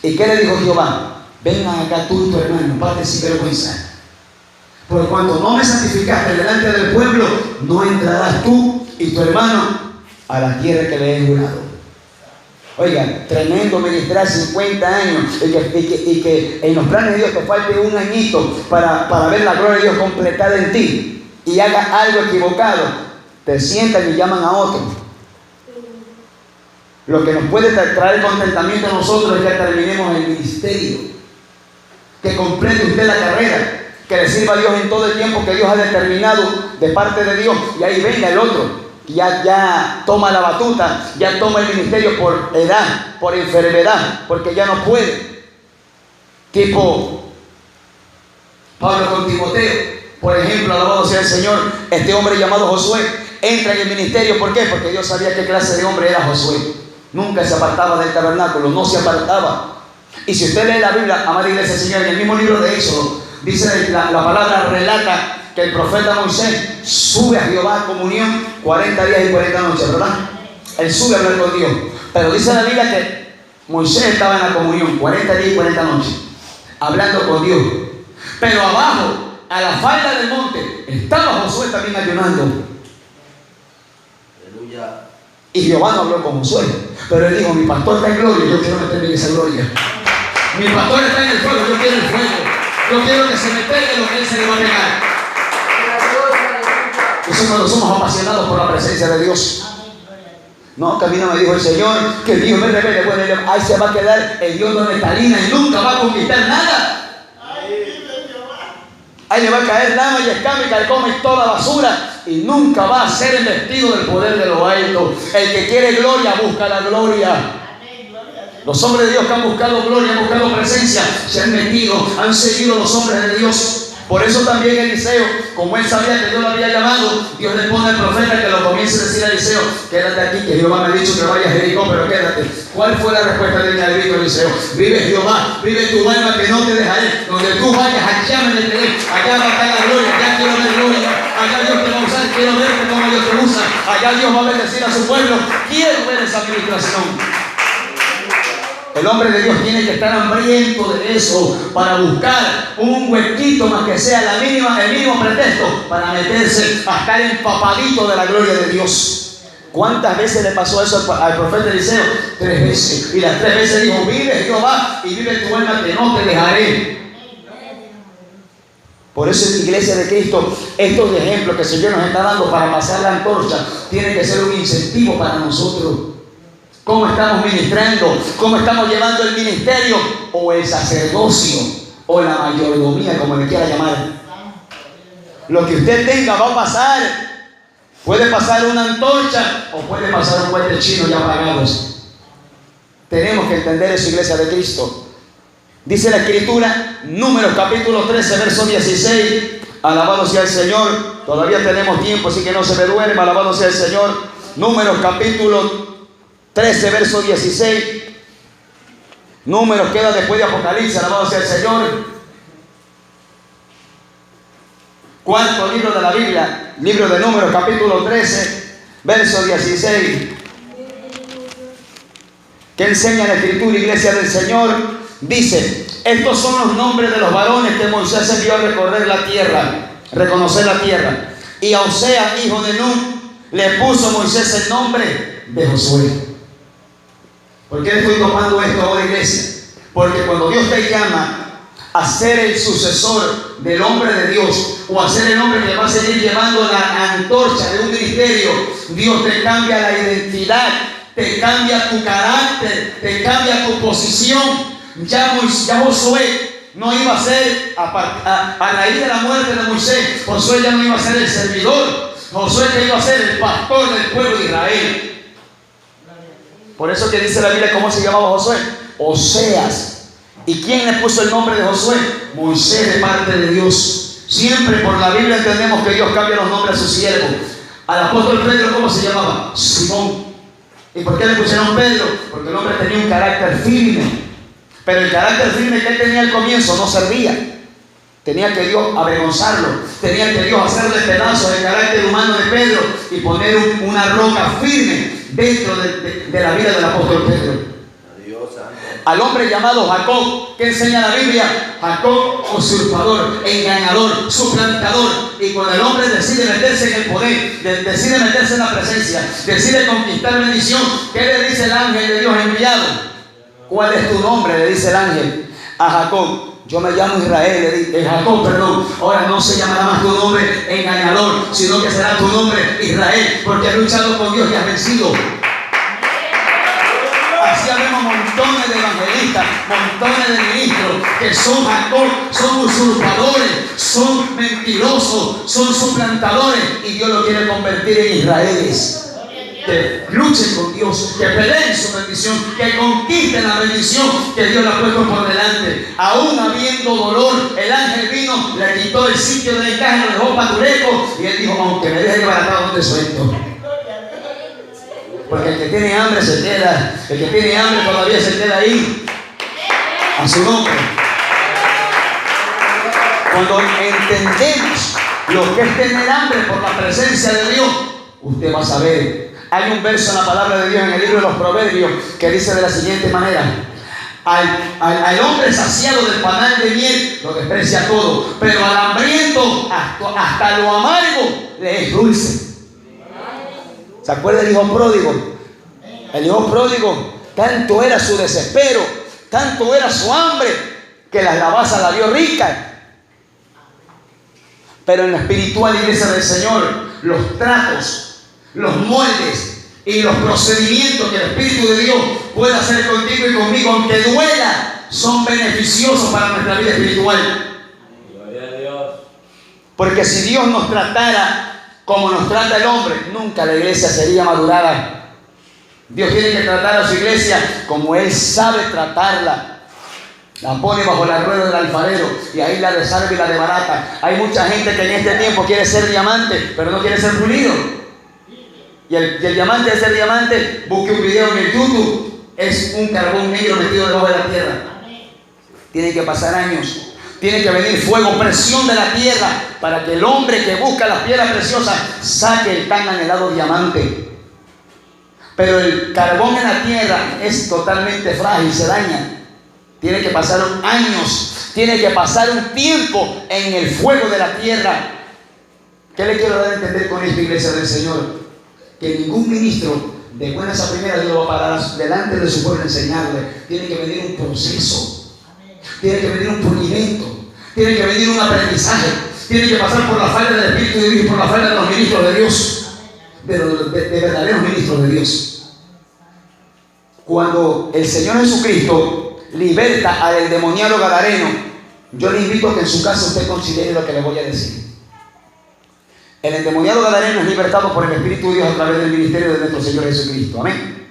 ¿Y qué le dijo Jehová? Vengan acá tú y tu hermano, padre sin vergüenza. Porque cuando no me santificaste delante del pueblo, no entrarás tú y tu hermano a la tierra que le he jurado. Oiga, tremendo ministrar 50 años y que en los planes de Dios te falte un añito para ver la gloria de Dios completada en ti y hagas algo equivocado. Te sientan y llaman a otro. Lo que nos puede traer contentamiento a nosotros es que terminemos el ministerio, que complete usted la carrera, que le sirva a Dios en todo el tiempo que Dios ha determinado de parte de Dios, y ahí venga el otro. Ya toma la batuta, ya toma el ministerio por edad, por enfermedad, porque ya no puede. Tipo Pablo con Timoteo, por ejemplo, alabado sea el Señor. Este hombre llamado Josué entra en el ministerio. ¿Por qué? Porque Dios sabía qué clase de hombre era Josué. Nunca se apartaba del tabernáculo, no se apartaba. Y si usted lee la Biblia, amada iglesia del Señor, en el mismo libro de Éxodo, dice la palabra, relata que el profeta Moisés sube a Jehová a comunión 40 días y 40 noches, ¿verdad? Él sube a hablar con Dios. Pero dice la Biblia que Moisés estaba en la comunión 40 días y 40 noches, hablando con Dios. Pero abajo, a la falda del monte, estaba Josué también ayunando. Aleluya. Y Jehová no habló con Josué, pero él dijo: mi pastor está en gloria, yo quiero meterme en esa gloria. Mi pastor está en el fuego, yo quiero el fuego. Yo quiero que se me pegue lo que él se le va a pegar. Eso cuando somos apasionados por la presencia de Dios. No, que a mí no me dijo el Señor que Dios me revele. Bueno, ahí se va a quedar el Dios donde Talina y nunca va a conquistar nada. Ahí le va a caer lama y escama y calcoma y toda basura, y nunca va a ser investido del poder de lo alto. El que quiere gloria busca la gloria. Los hombres de Dios que han buscado gloria, han buscado presencia, se han metido, han seguido los hombres de Dios. Por eso también Eliseo, como él sabía que Dios lo había llamado, Dios le pone al profeta que lo comience a decir a Eliseo: quédate aquí, que Jehová me ha dicho que vayas a Jericó, pero quédate. ¿Cuál fue la respuesta del grito Eliseo? Vive Jehová, vive tu alma, que no te dejaré. Donde tú vayas, allá me meteré, allá va a estar la gloria, allá quiero ver gloria, allá Dios te va a usar, quiero verte como Dios te usa, allá Dios va a bendecir a su pueblo. Quiero ver esa administración. El hombre de Dios tiene que estar hambriento de eso, para buscar un huequito, más que sea el mínimo pretexto, para meterse a estar empapadito de la gloria de Dios. ¿Cuántas veces le pasó eso al profeta Eliseo? 3 veces. Y las 3 veces dijo: vive Jehová y vive tu alma, que no te dejaré. Por eso, en la iglesia de Cristo, estos ejemplos que el Señor nos está dando para pasar la antorcha tienen que ser un incentivo para nosotros. ¿Cómo estamos ministrando? ¿Cómo estamos llevando el ministerio o el sacerdocio o la mayordomía, como le quiera llamar? Lo que usted tenga va a pasar. Puede pasar una antorcha o puede pasar un cohete chino ya apagados. Tenemos que entender eso, iglesia de Cristo. Dice la Escritura, Números capítulo 13, verso 16. Alabado sea el Señor. Todavía tenemos tiempo, así que no se me duerma. Alabado sea el Señor. Números capítulo 13, verso 16. Números queda después de Apocalipsis, alabado sea el Señor. Cuarto libro de la Biblia, libro de Números, capítulo 13, verso 16. ¿Qué enseña la Escritura, iglesia del Señor? Dice: estos son los nombres de los varones que Moisés envió a recorrer la tierra, reconocer la tierra. Y a Oseas, hijo de Nun, le puso Moisés el nombre de Josué. ¿Por qué le estoy tomando esto ahora, iglesia? Porque cuando Dios te llama a ser el sucesor del hombre de Dios, o a ser el hombre que va a seguir llevando la antorcha de un ministerio, Dios te cambia la identidad, te cambia tu carácter, te cambia tu posición. Ya Josué no iba a ser, a raíz de la muerte de Moisés, Josué ya no iba a ser el servidor. Josué que iba a ser el pastor del pueblo de Israel. Por eso que dice la Biblia, ¿cómo se llamaba Josué? Oseas. ¿Y quién le puso el nombre de Josué? Moisés, de parte de Dios. Siempre por la Biblia entendemos que Dios cambia los nombres a sus siervos. Al apóstol Pedro, ¿cómo se llamaba? Simón. ¿Y por qué le pusieron Pedro? Porque el hombre tenía un carácter firme. Pero el carácter firme que él tenía al comienzo no servía. Tenía que Dios avergonzarlo. Tenía que Dios hacerle pedazos del carácter humano de Pedro y poner una roca firme dentro de la vida del apóstol Pedro. al hombre llamado Jacob. ¿Qué enseña la Biblia? Jacob, usurpador, engañador, suplantador. Y cuando el hombre decide meterse en el poder, decide meterse en la presencia, decide conquistar bendición, ¿qué le dice el ángel de Dios enviado? ¿Cuál es tu nombre?, le dice el ángel a Jacob. Yo me llamo Israel, le dice, Jacob, perdón. Ahora no se llamará más tu nombre engañador, sino que será tu nombre Israel, porque has luchado con Dios y has vencido. Así vemos montones de evangelistas, montones de ministros que son Jacob, son usurpadores, son mentirosos, son suplantadores, y Dios lo quiere convertir en israelíes. Que luchen con Dios, que peleen su bendición, que conquisten la bendición que Dios le ha puesto por delante. Aún habiendo dolor, el ángel vino, le quitó el sitio del encaje, lo dejó patureco, y él dijo: aunque me deje desbaratado, no te suelto. Porque el que tiene hambre se queda, el que tiene hambre todavía se queda ahí, a su nombre. Cuando entendemos lo que es tener hambre por la presencia de Dios, usted va a saber. Hay un verso en la palabra de Dios en el libro de los Proverbios que dice de la siguiente manera: al hombre saciado del panal de miel lo desprecia todo, pero al hambriento hasta lo amargo le es dulce. ¿Se acuerda del hijo pródigo? El hijo pródigo, tanto era su desespero, tanto era su hambre, que la alabanza la dio rica. Pero en la espiritual iglesia del Señor, los tratos, los moldes y los procedimientos que el Espíritu de Dios puede hacer contigo y conmigo, aunque duela, son beneficiosos para nuestra vida espiritual. Gloria a Dios. Porque si Dios nos tratara como nos trata el hombre, nunca la iglesia sería madurada. Dios tiene que tratar a su iglesia como Él sabe tratarla. La pone bajo la rueda del alfarero y ahí la desarma y la desbarata. Hay mucha gente que en este tiempo quiere ser diamante, pero no quiere ser pulido. Y el diamante de ser diamante, busque un video en el YouTube, es un carbón negro metido debajo de la tierra. Tiene que pasar años, tiene que venir fuego, presión de la tierra, para que el hombre que busca las piedras preciosas saque el tan anhelado diamante. Pero el carbón en la tierra es totalmente frágil, se daña. Tiene que pasar años, tiene que pasar un tiempo en el fuego de la tierra. ¿Qué le quiero dar a entender con esta iglesia del Señor? Que ningún ministro de buenas a primeras Dios lo va a parar delante de su pueblo a enseñarle. Tiene que venir un proceso, tiene que venir un pulimento, tiene que venir un aprendizaje, tiene que pasar por la falda del Espíritu de Dios y por la falda de los ministros de Dios, de verdaderos ministros de Dios. Cuando el Señor Jesucristo liberta al endemoniado gadareno, yo le invito a que en su casa usted considere lo que le voy a decir. El endemoniado gadareno es libertado por el Espíritu de Dios a través del ministerio de nuestro Señor Jesucristo. Amén.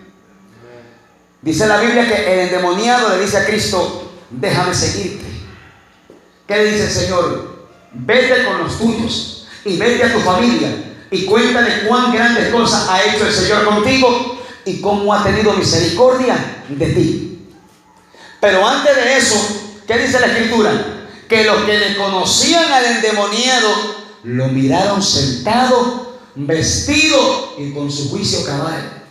Dice la Biblia que el endemoniado le dice a Cristo: déjame seguirte. ¿Qué le dice el Señor? Vete con los tuyos y vete a tu familia y cuéntale cuán grandes cosas ha hecho el Señor contigo y cómo ha tenido misericordia de ti. Pero antes de eso, ¿qué dice la Escritura? Que los que le conocían al endemoniado lo miraron sentado, vestido y con su juicio cabal.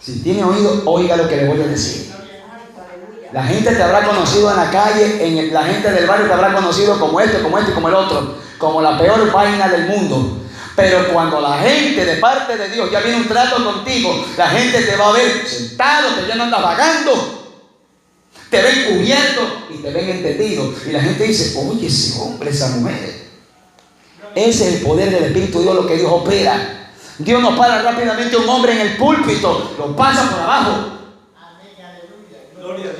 Si tiene oído, oiga lo que le voy a decir. La gente te habrá conocido en la calle, la gente del barrio te habrá conocido como este y como el otro, como la peor vaina del mundo. Pero cuando la gente de parte de Dios ya viene un trato contigo, la gente te va a ver sentado, que ya no andas vagando. Te ven cubierto y te ven entendido. Y la gente dice: oye, ese hombre, esa mujer. Ese es el poder del Espíritu de Dios, lo que Dios opera. Dios nos para rápidamente a un hombre en el púlpito, lo pasa por abajo.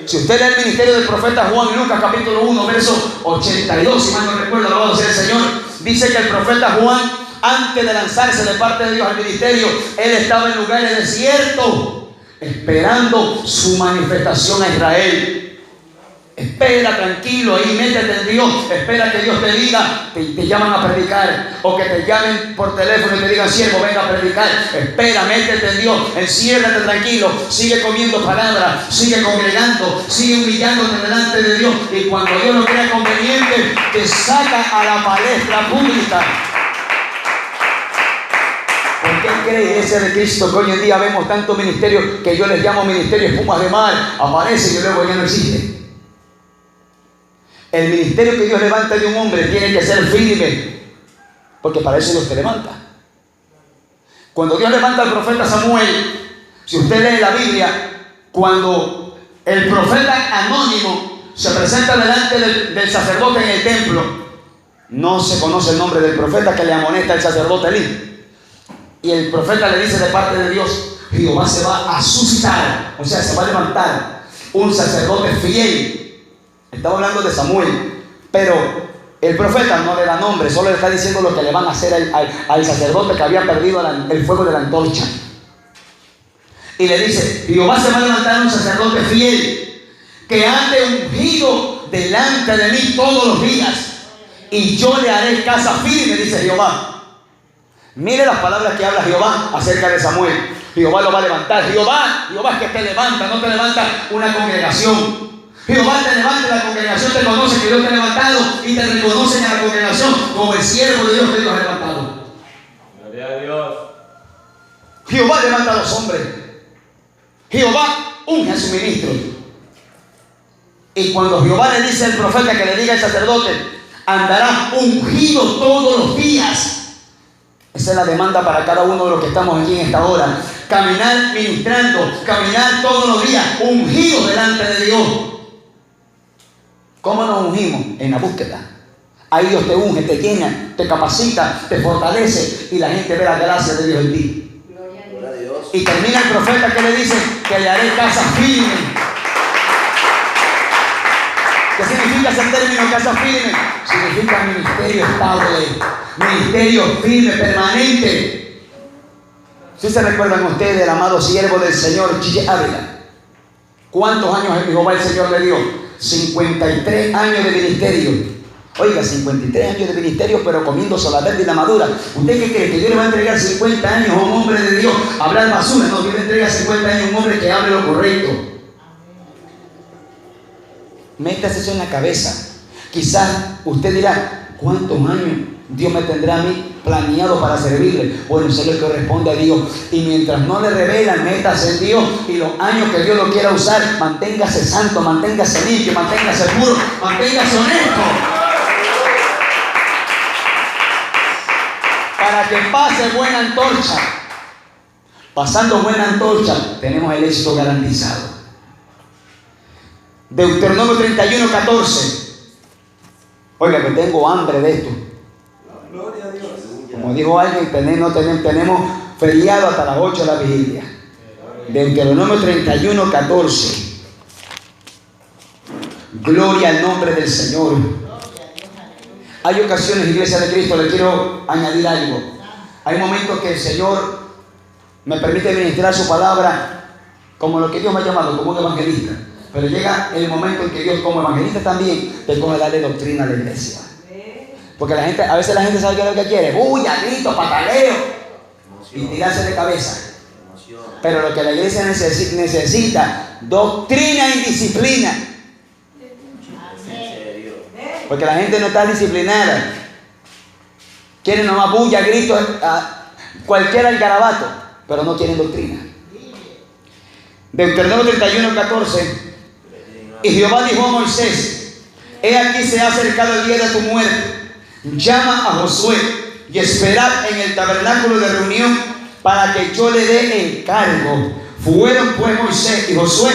Si usted lee el ministerio del profeta Juan en Lucas capítulo 1, verso 82, si mal no recuerdo, alabado sea el Señor, dice que el profeta Juan, antes de lanzarse de parte de Dios al ministerio, él estaba en lugares desiertos, esperando su manifestación a Israel. Espera tranquilo ahí, métete en Dios, espera que Dios te diga, te llaman a predicar, o que te llamen por teléfono y te digan: siervo, venga a predicar. Espera, métete en Dios, enciérrate tranquilo, sigue comiendo palabras, sigue congregando, sigue humillándote delante de Dios, y cuando Dios lo crea conveniente, te saca a la palestra pública. Porque Él mire, iglesia de Cristo, que hoy en día vemos tantos ministerios que yo les llamo ministerios espumas de mar, aparecen y luego ya no existen. El ministerio que Dios levanta de un hombre tiene que ser firme, porque para eso Dios te levanta. Cuando Dios levanta al profeta Samuel, si usted lee la Biblia, cuando el profeta anónimo se presenta delante del sacerdote en el templo, no se conoce el nombre del profeta que le amonesta el sacerdote Elí. Y el profeta le dice de parte de Dios: Jehová se va a suscitar, o sea, se va a levantar un sacerdote fiel. Estamos hablando de Samuel, pero el profeta no le da nombre, solo le está diciendo lo que le van a hacer al sacerdote que había perdido el fuego de la antorcha. Y le dice: Jehová se va a levantar un sacerdote fiel que ande ungido delante de mí todos los días, y yo le haré casa firme, dice Jehová. Mire las palabras que habla Jehová acerca de Samuel. Jehová lo va a levantar. Jehová es que te levanta, no te levanta una congregación. Jehová te levanta, la congregación te conoce que Dios te ha levantado y te reconocen a la congregación como el siervo de Dios que Dios ha levantado. Gloria a Dios. Jehová levanta a los hombres. Jehová unge a su ministro. Y cuando Jehová le dice al profeta que le diga al sacerdote: andará ungido todos los días. Esa es la demanda para cada uno de los que estamos aquí en esta hora. Caminar ministrando, caminar todos los días, ungidos delante de Dios. ¿Cómo nos ungimos? En la búsqueda. Ahí Dios te unge, te llena, te capacita, te fortalece y la gente ve la gracia de Dios en ti. Gloria a Dios. Y termina el profeta que le dice que le haré casa firme. ¿Qué significa ese término, casa firme? Significa ministerio estable, ministerio firme, permanente. ¿Sí se recuerdan ustedes del amado siervo del Señor, Chiche Ávila? ¿Cuántos años Jehová el Señor le dio? 53 años de ministerio. Oiga, 53 años de ministerio, pero comiendo sola verde y la madura. ¿Usted qué cree? ¿Que Dios le va a entregar 50 años a un hombre de Dios a hablar basura? No, Dios le entrega 50 años a un hombre que hable lo correcto. Métase eso en la cabeza. Quizás usted dirá: ¿cuántos años Dios me tendrá a mí planeado para servirle? Bueno, eso es lo que corresponde a Dios. Y mientras no le revelan, métase en Dios. Y los años que Dios lo quiera usar, manténgase santo, manténgase limpio, manténgase puro, manténgase honesto. Para que pase buena antorcha. Pasando buena antorcha, tenemos el éxito garantizado. Deuteronomio 31, 14. Oiga, que tengo hambre de esto. Gloria a Dios. Como dijo alguien, tenemos feriado hasta las 8 de la vigilia. Deuteronomio 31, 14. Gloria al nombre del Señor. Hay ocasiones, iglesia de Cristo, le quiero añadir algo. Hay momentos que el Señor me permite ministrar su palabra como lo que Dios me ha llamado, como un evangelista. Pero llega el momento en que Dios, como evangelista también, te coge a darle doctrina a la iglesia. Porque a veces la gente sabe qué es lo que quiere: bulla, grito, pataleo y tirarse de cabeza. Pero lo que la iglesia necesita: doctrina y disciplina. Porque la gente no está disciplinada. Quieren nomás bulla, grito, cualquier algarabato, pero no quieren doctrina. Deuteronomio 31, 14. Y Jehová dijo a Moisés: he aquí se ha acercado el día de tu muerte. Llama a Josué y esperad en el tabernáculo de reunión para que yo le dé el cargo. Fueron pues Moisés y Josué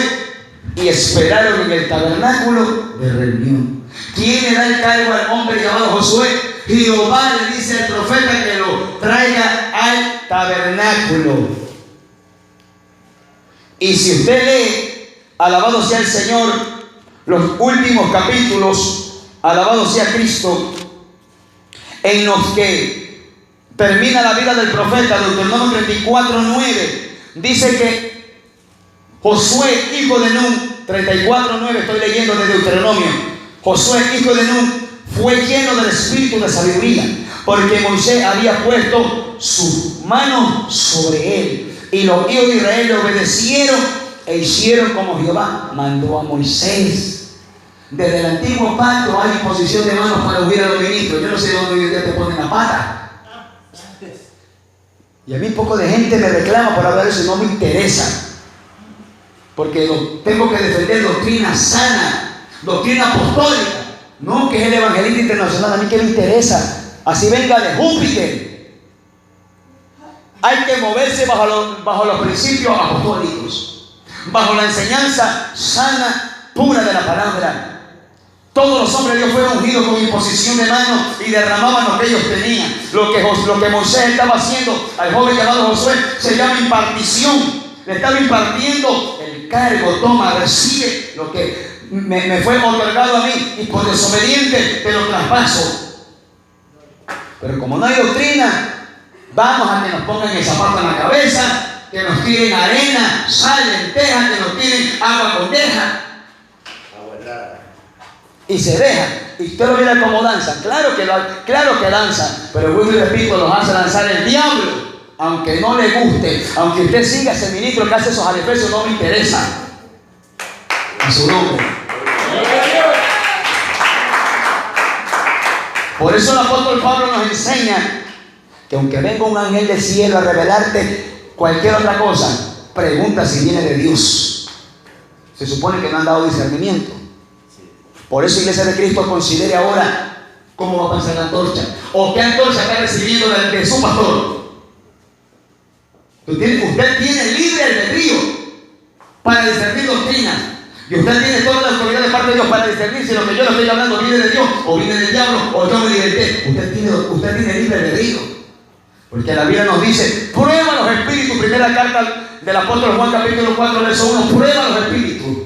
y esperaron en el tabernáculo de reunión. ¿Quién le da el cargo al hombre llamado Josué? Jehová le dice al profeta que lo traiga al tabernáculo. Y si usted lee, alabado sea el Señor, los últimos capítulos, alabado sea Cristo, en los que termina la vida del profeta, Deuteronomio 34, 9, dice que Josué, hijo de Nun, 34, 9, estoy leyendo de Deuteronomio. Josué, hijo de Nun, fue lleno del espíritu de sabiduría, porque Moisés había puesto su mano sobre él. Y los hijos de Israel le obedecieron e hicieron como Jehová mandó a Moisés. Desde el antiguo pacto hay imposición de manos para ungir a los ministros. Yo no sé de dónde hoy día te ponen la pata. Y a mí poco de gente me reclama por hablar de eso y no me interesa. Porque tengo que defender doctrina sana, doctrina apostólica. No que es el evangelista internacional, a mí que me interesa. Así venga de Júpiter. Hay que moverse bajo los principios apostólicos, bajo la enseñanza sana, pura de la palabra. Todos los hombres de Dios fueron ungidos con imposición de manos y derramaban lo que ellos tenían. Lo que Moisés estaba haciendo al joven llamado Josué se llama impartición. Le estaba impartiendo el cargo. Toma, recibe lo que me fue otorgado a mí y por desobediente te lo traspaso. Pero como no hay doctrina, vamos a que nos pongan el zapato en la cabeza, que nos tiren arena, sal, lentejas, que nos tiren agua con deja. Y se deja. Y usted lo mira como danza. Claro que danza. Pero vuelvo y repito, los hace danzar el diablo. Aunque no le guste. Aunque usted siga ese ministro que hace esos arefesios, no me interesa. A su nombre. Por eso el apóstol Pablo nos enseña que aunque venga un ángel del cielo a revelarte cualquier otra cosa, pregunta si viene de Dios. Se supone que no han dado discernimiento. Por eso Iglesia de Cristo considere ahora cómo va a pasar la antorcha. O qué antorcha está recibiendo de su pastor. Usted tiene libre albedrío para discernir doctrina. Y usted tiene toda la autoridad de parte de Dios para discernir si lo que yo le estoy hablando viene de Dios o viene del diablo o yo me liberté. Usted tiene libre albedrío. Porque la Biblia nos dice, prueba los espíritus. Primera carta del apóstol Juan capítulo 4 verso 1. Prueba los espíritus.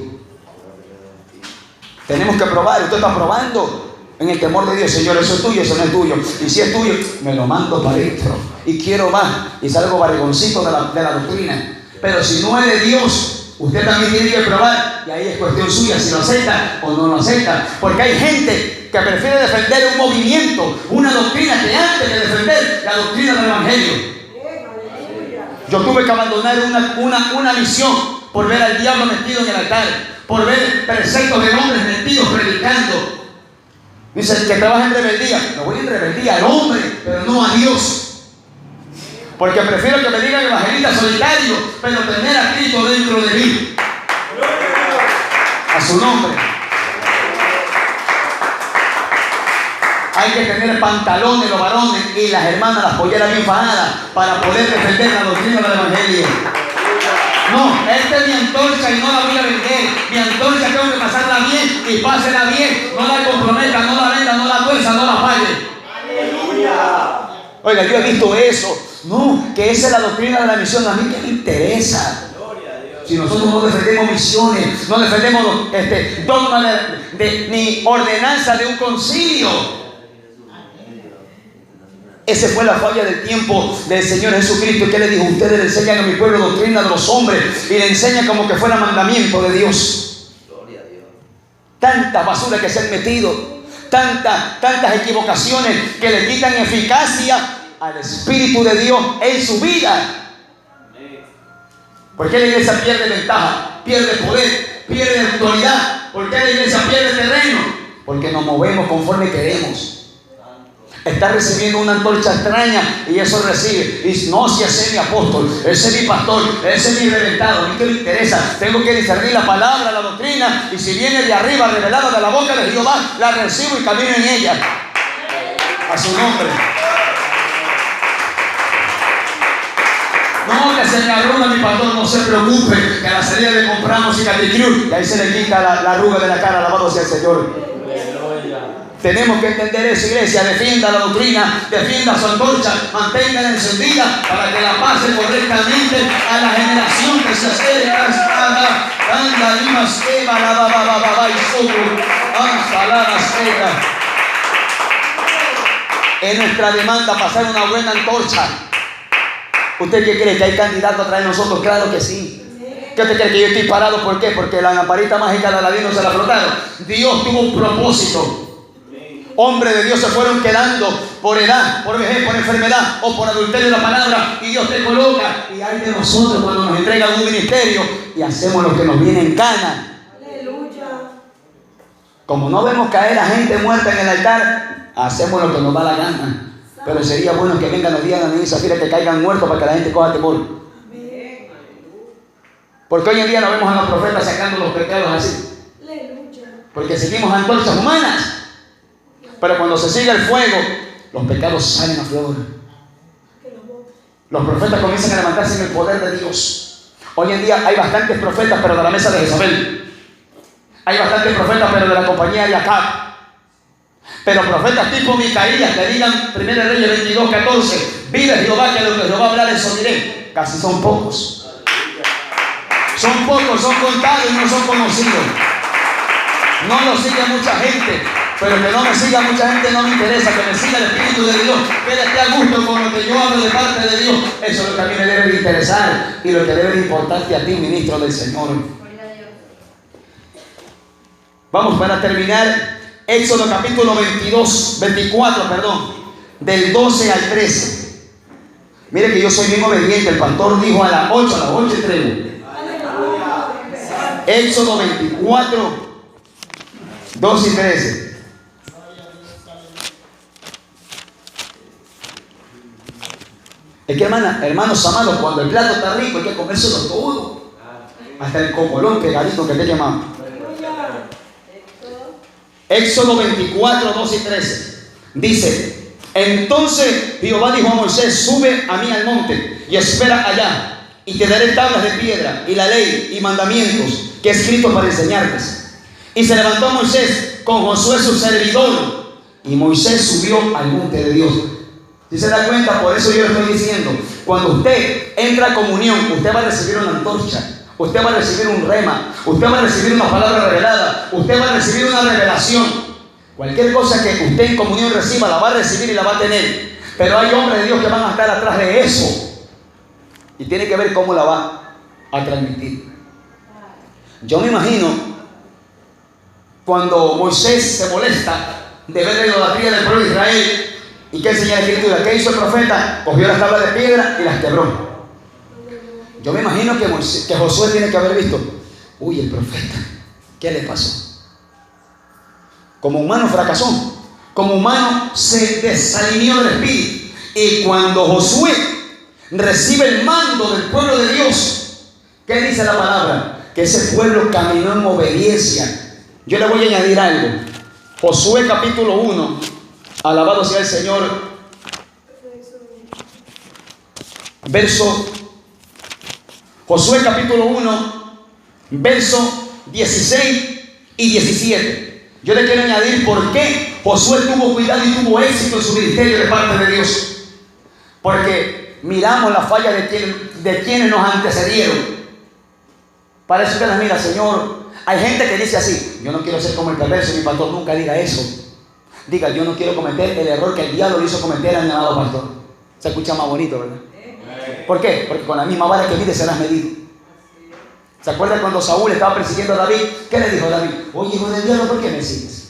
Tenemos que probar. Usted está probando en el temor de Dios. Señor, eso es tuyo, eso no es tuyo. Y si es tuyo, me lo mando para adentro. Y quiero más. Y salgo barrigoncito de la doctrina. Pero si no es de Dios, usted también tiene que probar. Y ahí es cuestión suya si lo acepta o no lo acepta. Porque hay gente que prefiere defender un movimiento, una doctrina, que antes de defender la doctrina del evangelio. Yo tuve que abandonar una misión por ver al diablo metido en el altar. Por ver preceptos de hombres metidos predicando. Dice que trabaja en rebeldía. No voy en rebeldía al hombre, pero no a Dios. Porque prefiero que me digan evangelista solitario, pero tener a Cristo dentro de mí. A su nombre. Hay que tener pantalones los varones y las hermanas las polleras bien fajadas para poder defender la doctrina del evangelio. No, esta es mi antorcha y no la voy a vender. Mi antorcha tengo que pasarla bien y pásela bien. No la comprometa, no la venda, no la tuerza, no la falle. ¡Aleluya! Oiga, yo he visto eso. No, que esa es la doctrina de la misión. A mí que me interesa. Si nosotros no defendemos misiones, no defendemos dogma ni ordenanza de un concilio. Esa fue la falla del tiempo del Señor Jesucristo, que le dijo: ustedes le enseñan a mi pueblo doctrina de los hombres y le enseñan como que fuera mandamiento de Dios. Tanta basura que se han metido, tantas equivocaciones que le quitan eficacia al Espíritu de Dios en su vida. ¿Por qué la iglesia pierde ventaja, pierde poder, pierde autoridad? ¿Por qué la iglesia pierde terreno? Porque nos movemos conforme queremos. Está recibiendo una antorcha extraña y eso recibe. Y no, si ese es mi apóstol, ese es mi pastor, ese es mi reventado. A mí que me interesa. Tengo que discernir la palabra, la doctrina. Y si viene de arriba, revelada de la boca de Jehová, la recibo y camino en ella. A su nombre. No, que se me arruga mi pastor, no se preocupe. Que a la salida le compramos cicatricruz y ahí se le quita la arruga de la cara. Alabado sea el Señor. Tenemos que entender eso, iglesia. Defienda la doctrina, defienda su antorcha, manténgala encendida para que la pase correctamente a la generación que se acerca. Es nuestra demanda pasar una buena antorcha. ¿Usted qué cree? ¿Que hay candidato atrás de nosotros? Claro que sí. ¿Qué usted cree? Que yo estoy parado? ¿Por qué? Porque la lamparita mágica de Aladín no se la flotaron. Dios tuvo un propósito. Hombres de Dios se fueron quedando por edad, por vejez, por enfermedad o por adulterio de la palabra, y Dios te coloca. Y hay de nosotros cuando nos entregan un ministerio y hacemos lo que nos viene en gana. Aleluya. Como no vemos caer a gente muerta en el altar, hacemos lo que nos da la gana. Pero sería bueno que vengan los días de Ananías y Zafira que caigan muertos para que la gente coja temor. Porque hoy en día no vemos a los profetas sacando los pecados así. Porque seguimos antorchas humanas. Pero cuando se sigue el fuego, los pecados salen a flor. Los profetas comienzan a levantarse en el poder de Dios. Hoy en día hay bastantes profetas, pero de la mesa de Jezabel. Hay bastantes profetas, pero de la compañía de Acab. Pero profetas tipo Micaías que digan 1 Reyes 22:14, vive Jehová, que lo que Jehová hablar eso diré. Casi son pocos. Son pocos, son contados y no son conocidos. No lo sigue mucha gente, pero que no me siga mucha gente no me interesa. Que me siga el Espíritu de Dios, que él esté a gusto con lo que yo hablo de parte de Dios. Eso es lo que a mí me debe de interesar y lo que debe de importarte a ti, ministro del Señor. Vamos para terminar. Éxodo capítulo 24, del 12 al 13. Mire que yo soy bien obediente. El pastor dijo a las 8 entrego. Éxodo 24, 12 y 13. Es que hermanos amados, cuando el plato está rico hay que comérselo todo. Hasta el cocolón pegadito que te llamamos. Éxodo 24, 12 y 13. Dice: entonces Jehová dijo a Moisés: sube a mí al monte y espera allá, y te daré tablas de piedra y la ley y mandamientos que he escrito para enseñarles. Y se levantó Moisés con Josué su servidor, y Moisés subió al monte de Dios. Si se da cuenta, por eso yo le estoy diciendo, cuando usted entra a comunión, usted va a recibir una antorcha. Usted va a recibir un rema, usted va a recibir una palabra revelada, usted va a recibir una revelación. Cualquier cosa que usted en comunión reciba, la va a recibir y la va a tener. Pero hay hombres de Dios que van a estar atrás de eso. Y tiene que ver cómo la va a transmitir. Yo me imagino cuando Moisés se molesta de ver la idolatría del pueblo de Israel. ¿Y qué enseña la Escritura? ¿Qué hizo el profeta? Cogió las tablas de piedra y las quebró. Yo me imagino que Josué tiene que haber visto: uy, el profeta, ¿qué le pasó? Como humano fracasó, como humano se desalineó del espíritu. Y cuando Josué recibe el mando del pueblo de Dios, ¿qué dice la palabra? Que ese pueblo caminó en obediencia. Yo le voy a añadir algo. Josué capítulo 1, alabado sea el Señor, Josué capítulo 1, verso 16 y 17. Yo le quiero añadir por qué Josué tuvo cuidado y tuvo éxito en su ministerio de parte de Dios. Porque miramos la falla de quienes nos antecedieron. Para eso que las mira, Señor. Hay gente que dice así: yo no quiero ser como el perverso. Mi pastor nunca diga eso. Diga: yo no quiero cometer el error que el diablo le hizo cometer al llamado pastor. Se escucha más bonito, ¿verdad? ¿Por qué? Porque con la misma vara que mide serás medido. ¿Se acuerdan cuando Saúl estaba persiguiendo a David? ¿Qué le dijo David? Oye, hijo del diablo, ¿por qué me sigues?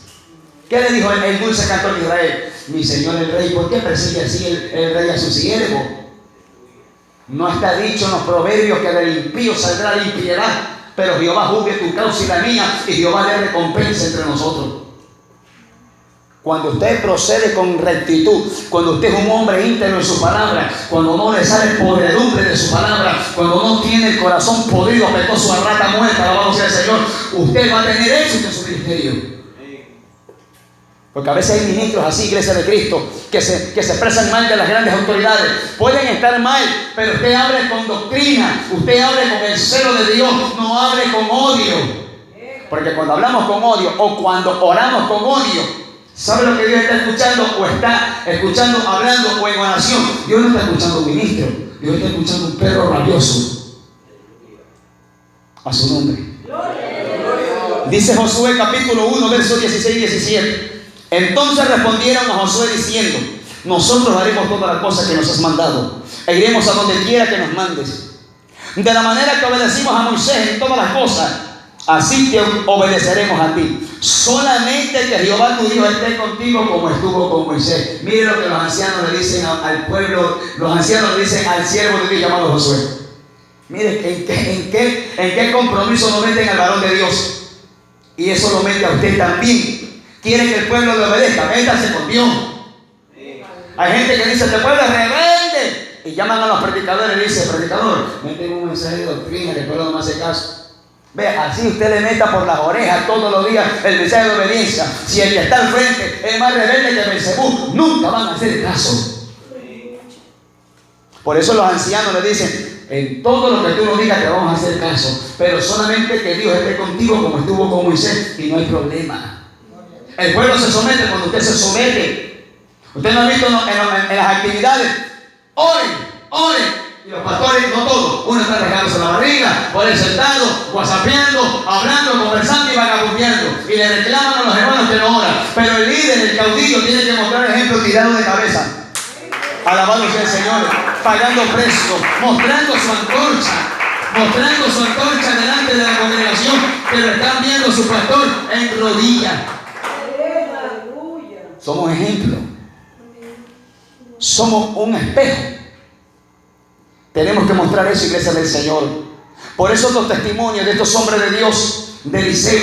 ¿Qué le dijo el dulce cantor de Israel? Mi señor el rey, ¿por qué persigue así el rey a su siervo? No está dicho en los proverbios que del impío saldrá la impiedad, pero Jehová juzgue tu causa y la mía, y Jehová le recompensa entre nosotros. Cuando usted procede con rectitud, cuando usted es un hombre íntegro en su palabra, cuando no le sale podredumbre de su palabra, cuando no tiene el corazón podrido, apestoso a rata muerta, alabado sea el Señor, usted va a tener éxito en su ministerio. Porque a veces hay ministros así, iglesia de Cristo, que se expresan mal de las grandes autoridades. Pueden estar mal, pero usted hable con doctrina, usted hable con el celo de Dios, no hable con odio. Porque cuando hablamos con odio o cuando oramos con odio, ¿sabe lo que Dios está escuchando? O está escuchando, hablando o en oración. Dios no está escuchando un ministro, Dios está escuchando un perro rabioso. A su nombre. Dice Josué capítulo 1, versos 16 y 17. Entonces respondieron a Josué diciendo: nosotros haremos todas las cosas que nos has mandado, e iremos a donde quiera que nos mandes. De la manera que obedecimos a Moisés en todas las cosas, así que obedeceremos a ti. Solamente que Jehová tu Dios esté contigo como estuvo con Moisés. Mire lo que los ancianos le dicen al pueblo, los ancianos le dicen al siervo de Dios llamado Josué. Mire en qué compromiso lo meten al varón de Dios. Y eso lo mete a usted también. Quiere que el pueblo le obedezca, métase con Dios. Hay gente que dice, te puedes rebelde. Y llaman a los predicadores y le dicen, predicador, me tengo un mensaje de doctrina que el pueblo no me hace caso. Ve, así usted le meta por las orejas todos los días el mensaje de obediencia. Si el que está al frente es más rebelde que Beelzebú, nunca van a hacer caso. Por eso los ancianos le dicen, en todo lo que tú nos digas te vamos a hacer caso, pero solamente que Dios esté contigo como estuvo con Moisés y no hay problema. El pueblo se somete cuando usted se somete. Usted no ha visto en las actividades, oren, oren. Y los pastores, no todos, uno está dejándose la barriga, por el sentado, whatsappeando, hablando, conversando y vagabundeando. Y le reclaman a los hermanos que no oran. Pero el líder, el caudillo, tiene que mostrar ejemplo tirado de cabeza. Alabado sea el Señor, pagando precio, mostrando su antorcha delante de la congregación, que lo están viendo su pastor en rodillas. Somos ejemplo. Somos un espejo. Tenemos que mostrar eso, iglesia del Señor. Por eso los testimonios de estos hombres de Dios, de Eliseo,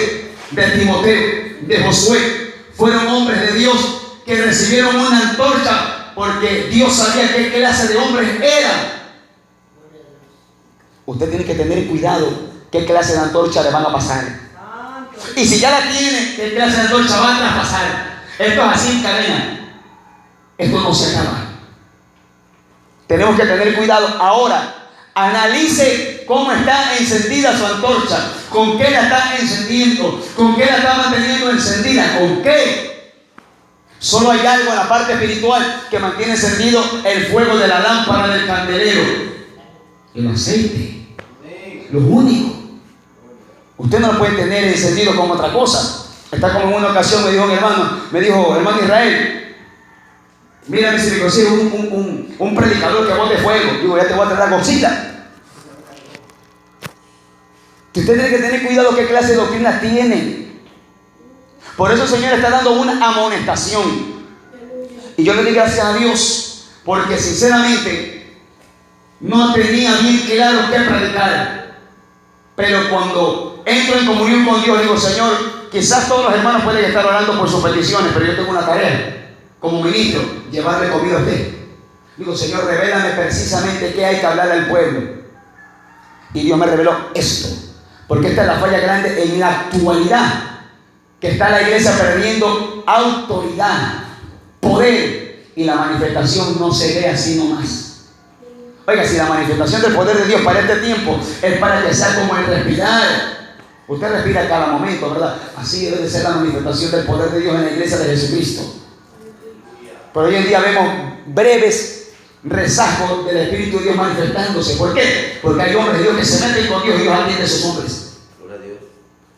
de Timoteo, de Josué, fueron hombres de Dios que recibieron una antorcha porque Dios sabía qué clase de hombres eran. Usted tiene que tener cuidado qué clase de antorcha le van a pasar. Y si ya la tiene, qué clase de antorcha van a traspasar. Esto es así en cadena. Esto no se acaba. Tenemos que tener cuidado. Ahora, analice cómo está encendida su antorcha. ¿Con qué la está encendiendo? ¿Con qué la está manteniendo encendida? ¿Con qué? Solo hay algo en la parte espiritual que mantiene encendido el fuego de la lámpara del candelero. El aceite. Lo único. Usted no lo puede tener encendido con otra cosa. Está como en una ocasión me dijo hermano Israel, mira si me consigo un predicador que bote fuego. Digo, ya te voy a traer la cosita. Usted tiene que tener cuidado qué clase de doctrina tiene. Por eso el Señor está dando una amonestación. Y yo le doy gracias a Dios, porque sinceramente no tenía bien claro qué predicar. Pero cuando entro en comunión con Dios, digo, Señor, quizás todos los hermanos pueden estar orando por sus peticiones, pero yo tengo una tarea. Como ministro, llevarle comida a usted. Digo, Señor, revélame precisamente qué hay que hablar al pueblo. Y Dios me reveló esto. Porque esta es la falla grande en la actualidad. Que está la iglesia perdiendo autoridad, poder. Y la manifestación no se ve así nomás. Oiga, si la manifestación del poder de Dios para este tiempo es para que sea como el respirar. Usted respira cada momento, ¿verdad? Así debe de ser la manifestación del poder de Dios en la iglesia de Jesucristo. Pero hoy en día vemos breves rezagos del Espíritu de Dios manifestándose. ¿Por qué? Porque hay hombres de Dios que se meten con Dios y Dios atiende a esos hombres.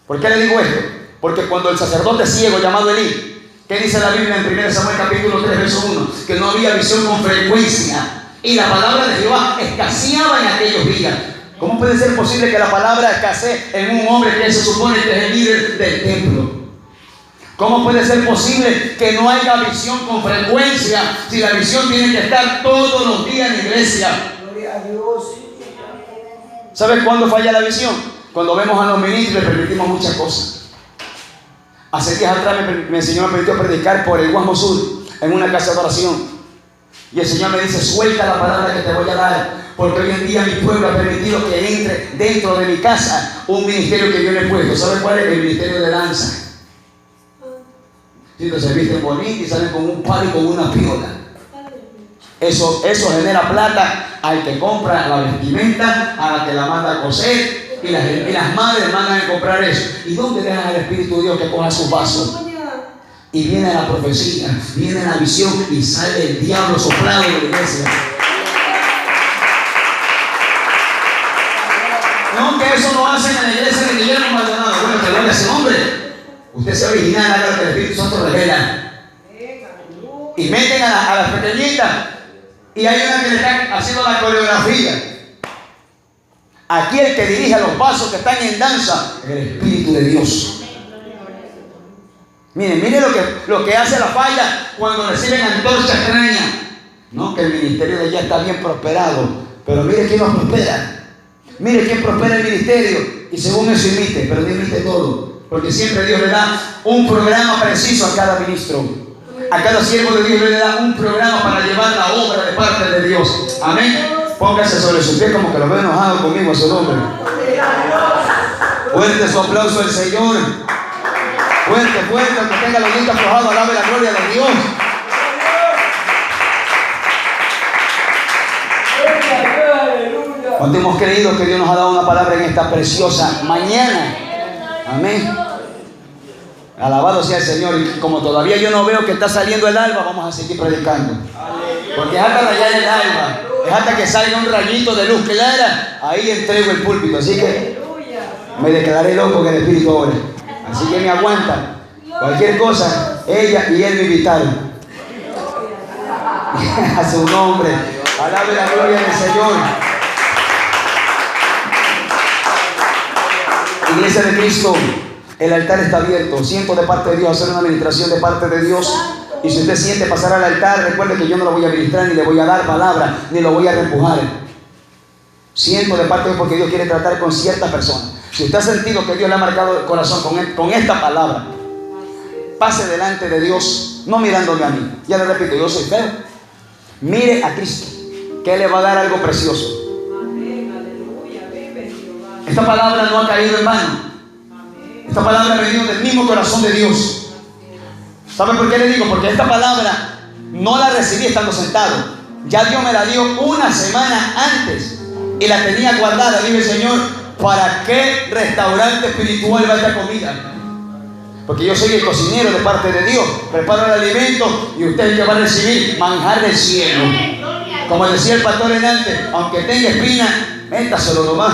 ¿Por qué le digo esto? Porque cuando el sacerdote ciego llamado Elí, ¿qué dice la Biblia en 1 Samuel capítulo 3 verso 1? Que no había visión con frecuencia y la palabra de Jehová escaseaba en aquellos días. ¿Cómo puede ser posible que la palabra escasee en un hombre que se supone que es el líder del templo? ¿Cómo puede ser posible que no haya visión con frecuencia si la visión tiene que estar todos los días en la iglesia? Gloria a Dios. ¿Sabes cuándo falla la visión? Cuando vemos a los ministros y les permitimos muchas cosas. Hace días atrás el Señor me permitió predicar por el Guasmo Sur en una casa de oración. Y el Señor me dice, suelta la palabra que te voy a dar, porque hoy en día mi pueblo ha permitido que entre dentro de mi casa un ministerio que yo le he puesto. ¿Sabes cuál es? El ministerio de danza. Se visten bonitos y salen con un palo y con una piola. Eso genera plata al que compra la vestimenta, a la que la manda a coser, y las madres mandan a comprar eso. ¿Y dónde dejan al Espíritu de Dios que coja sus vasos? Y viene la profecía, viene la visión y sale el diablo soplado de la iglesia. No, que eso lo hacen en la iglesia de Guillermo Maldonado. Bueno, que gloria a ese hombre. Usted sea original, haga lo que el Espíritu Santo revela. Y meten a las pequeñitas. Y hay una que le está haciendo la coreografía. Aquí el que dirige a los vasos que están en danza es el Espíritu de Dios. Mire lo que hace la falla cuando reciben antorcha extraña. No, que el ministerio de ella está bien prosperado. Pero mire quién nos prospera. Mire quién prospera el ministerio. Y según eso imite, pero no imite todo. Porque siempre Dios le da un programa preciso a cada ministro. A cada siervo de Dios le da un programa para llevar la obra de parte de Dios. Amén. Póngase sobre su pie como que lo veo enojado conmigo a su nombre. Fuerte su aplauso al Señor. Fuerte, fuerte, aunque tenga los dientes aflojados, alabe la gloria de Dios. ¿Cuánto hemos creído que Dios nos ha dado una palabra en esta preciosa mañana? Amén. Alabado sea el Señor. Y como todavía yo no veo que está saliendo el alba, vamos a seguir predicando. Porque es hasta rayar el alba, es hasta que salga un rayito de luz clara, ahí entrego el púlpito. Así que me declaré loco en el Espíritu ahora. Así que me aguantan. Cualquier cosa, ella y él me invitaron. A su nombre. Alabe la gloria del Señor. Iglesia de Cristo, el altar está abierto. Siento de parte de Dios hacer una administración de parte de Dios. Y si usted siente pasar al altar, recuerde que yo no lo voy a ministrar, ni le voy a dar palabra, ni lo voy a reempujar. Siento de parte de Dios porque Dios quiere tratar con ciertas personas. Si usted ha sentido que Dios le ha marcado el corazón con esta palabra, pase delante de Dios, no mirándome a mí. Ya le repito, yo soy feo. Mire a Cristo, que Él le va a dar algo precioso. Esta palabra no ha caído en vano. Esta palabra ha venido del mismo corazón de Dios. ¿Sabe por qué le digo? Porque esta palabra no la recibí estando sentado. Ya Dios me la dio una semana antes y la tenía guardada. Dije, Señor, ¿para qué restaurante espiritual va esta comida? Porque yo soy el cocinero de parte de Dios. Preparo el alimento y usted es el que va a recibir manjar del cielo. Como decía el pastor en antes, aunque tenga espina, métaselo nomás.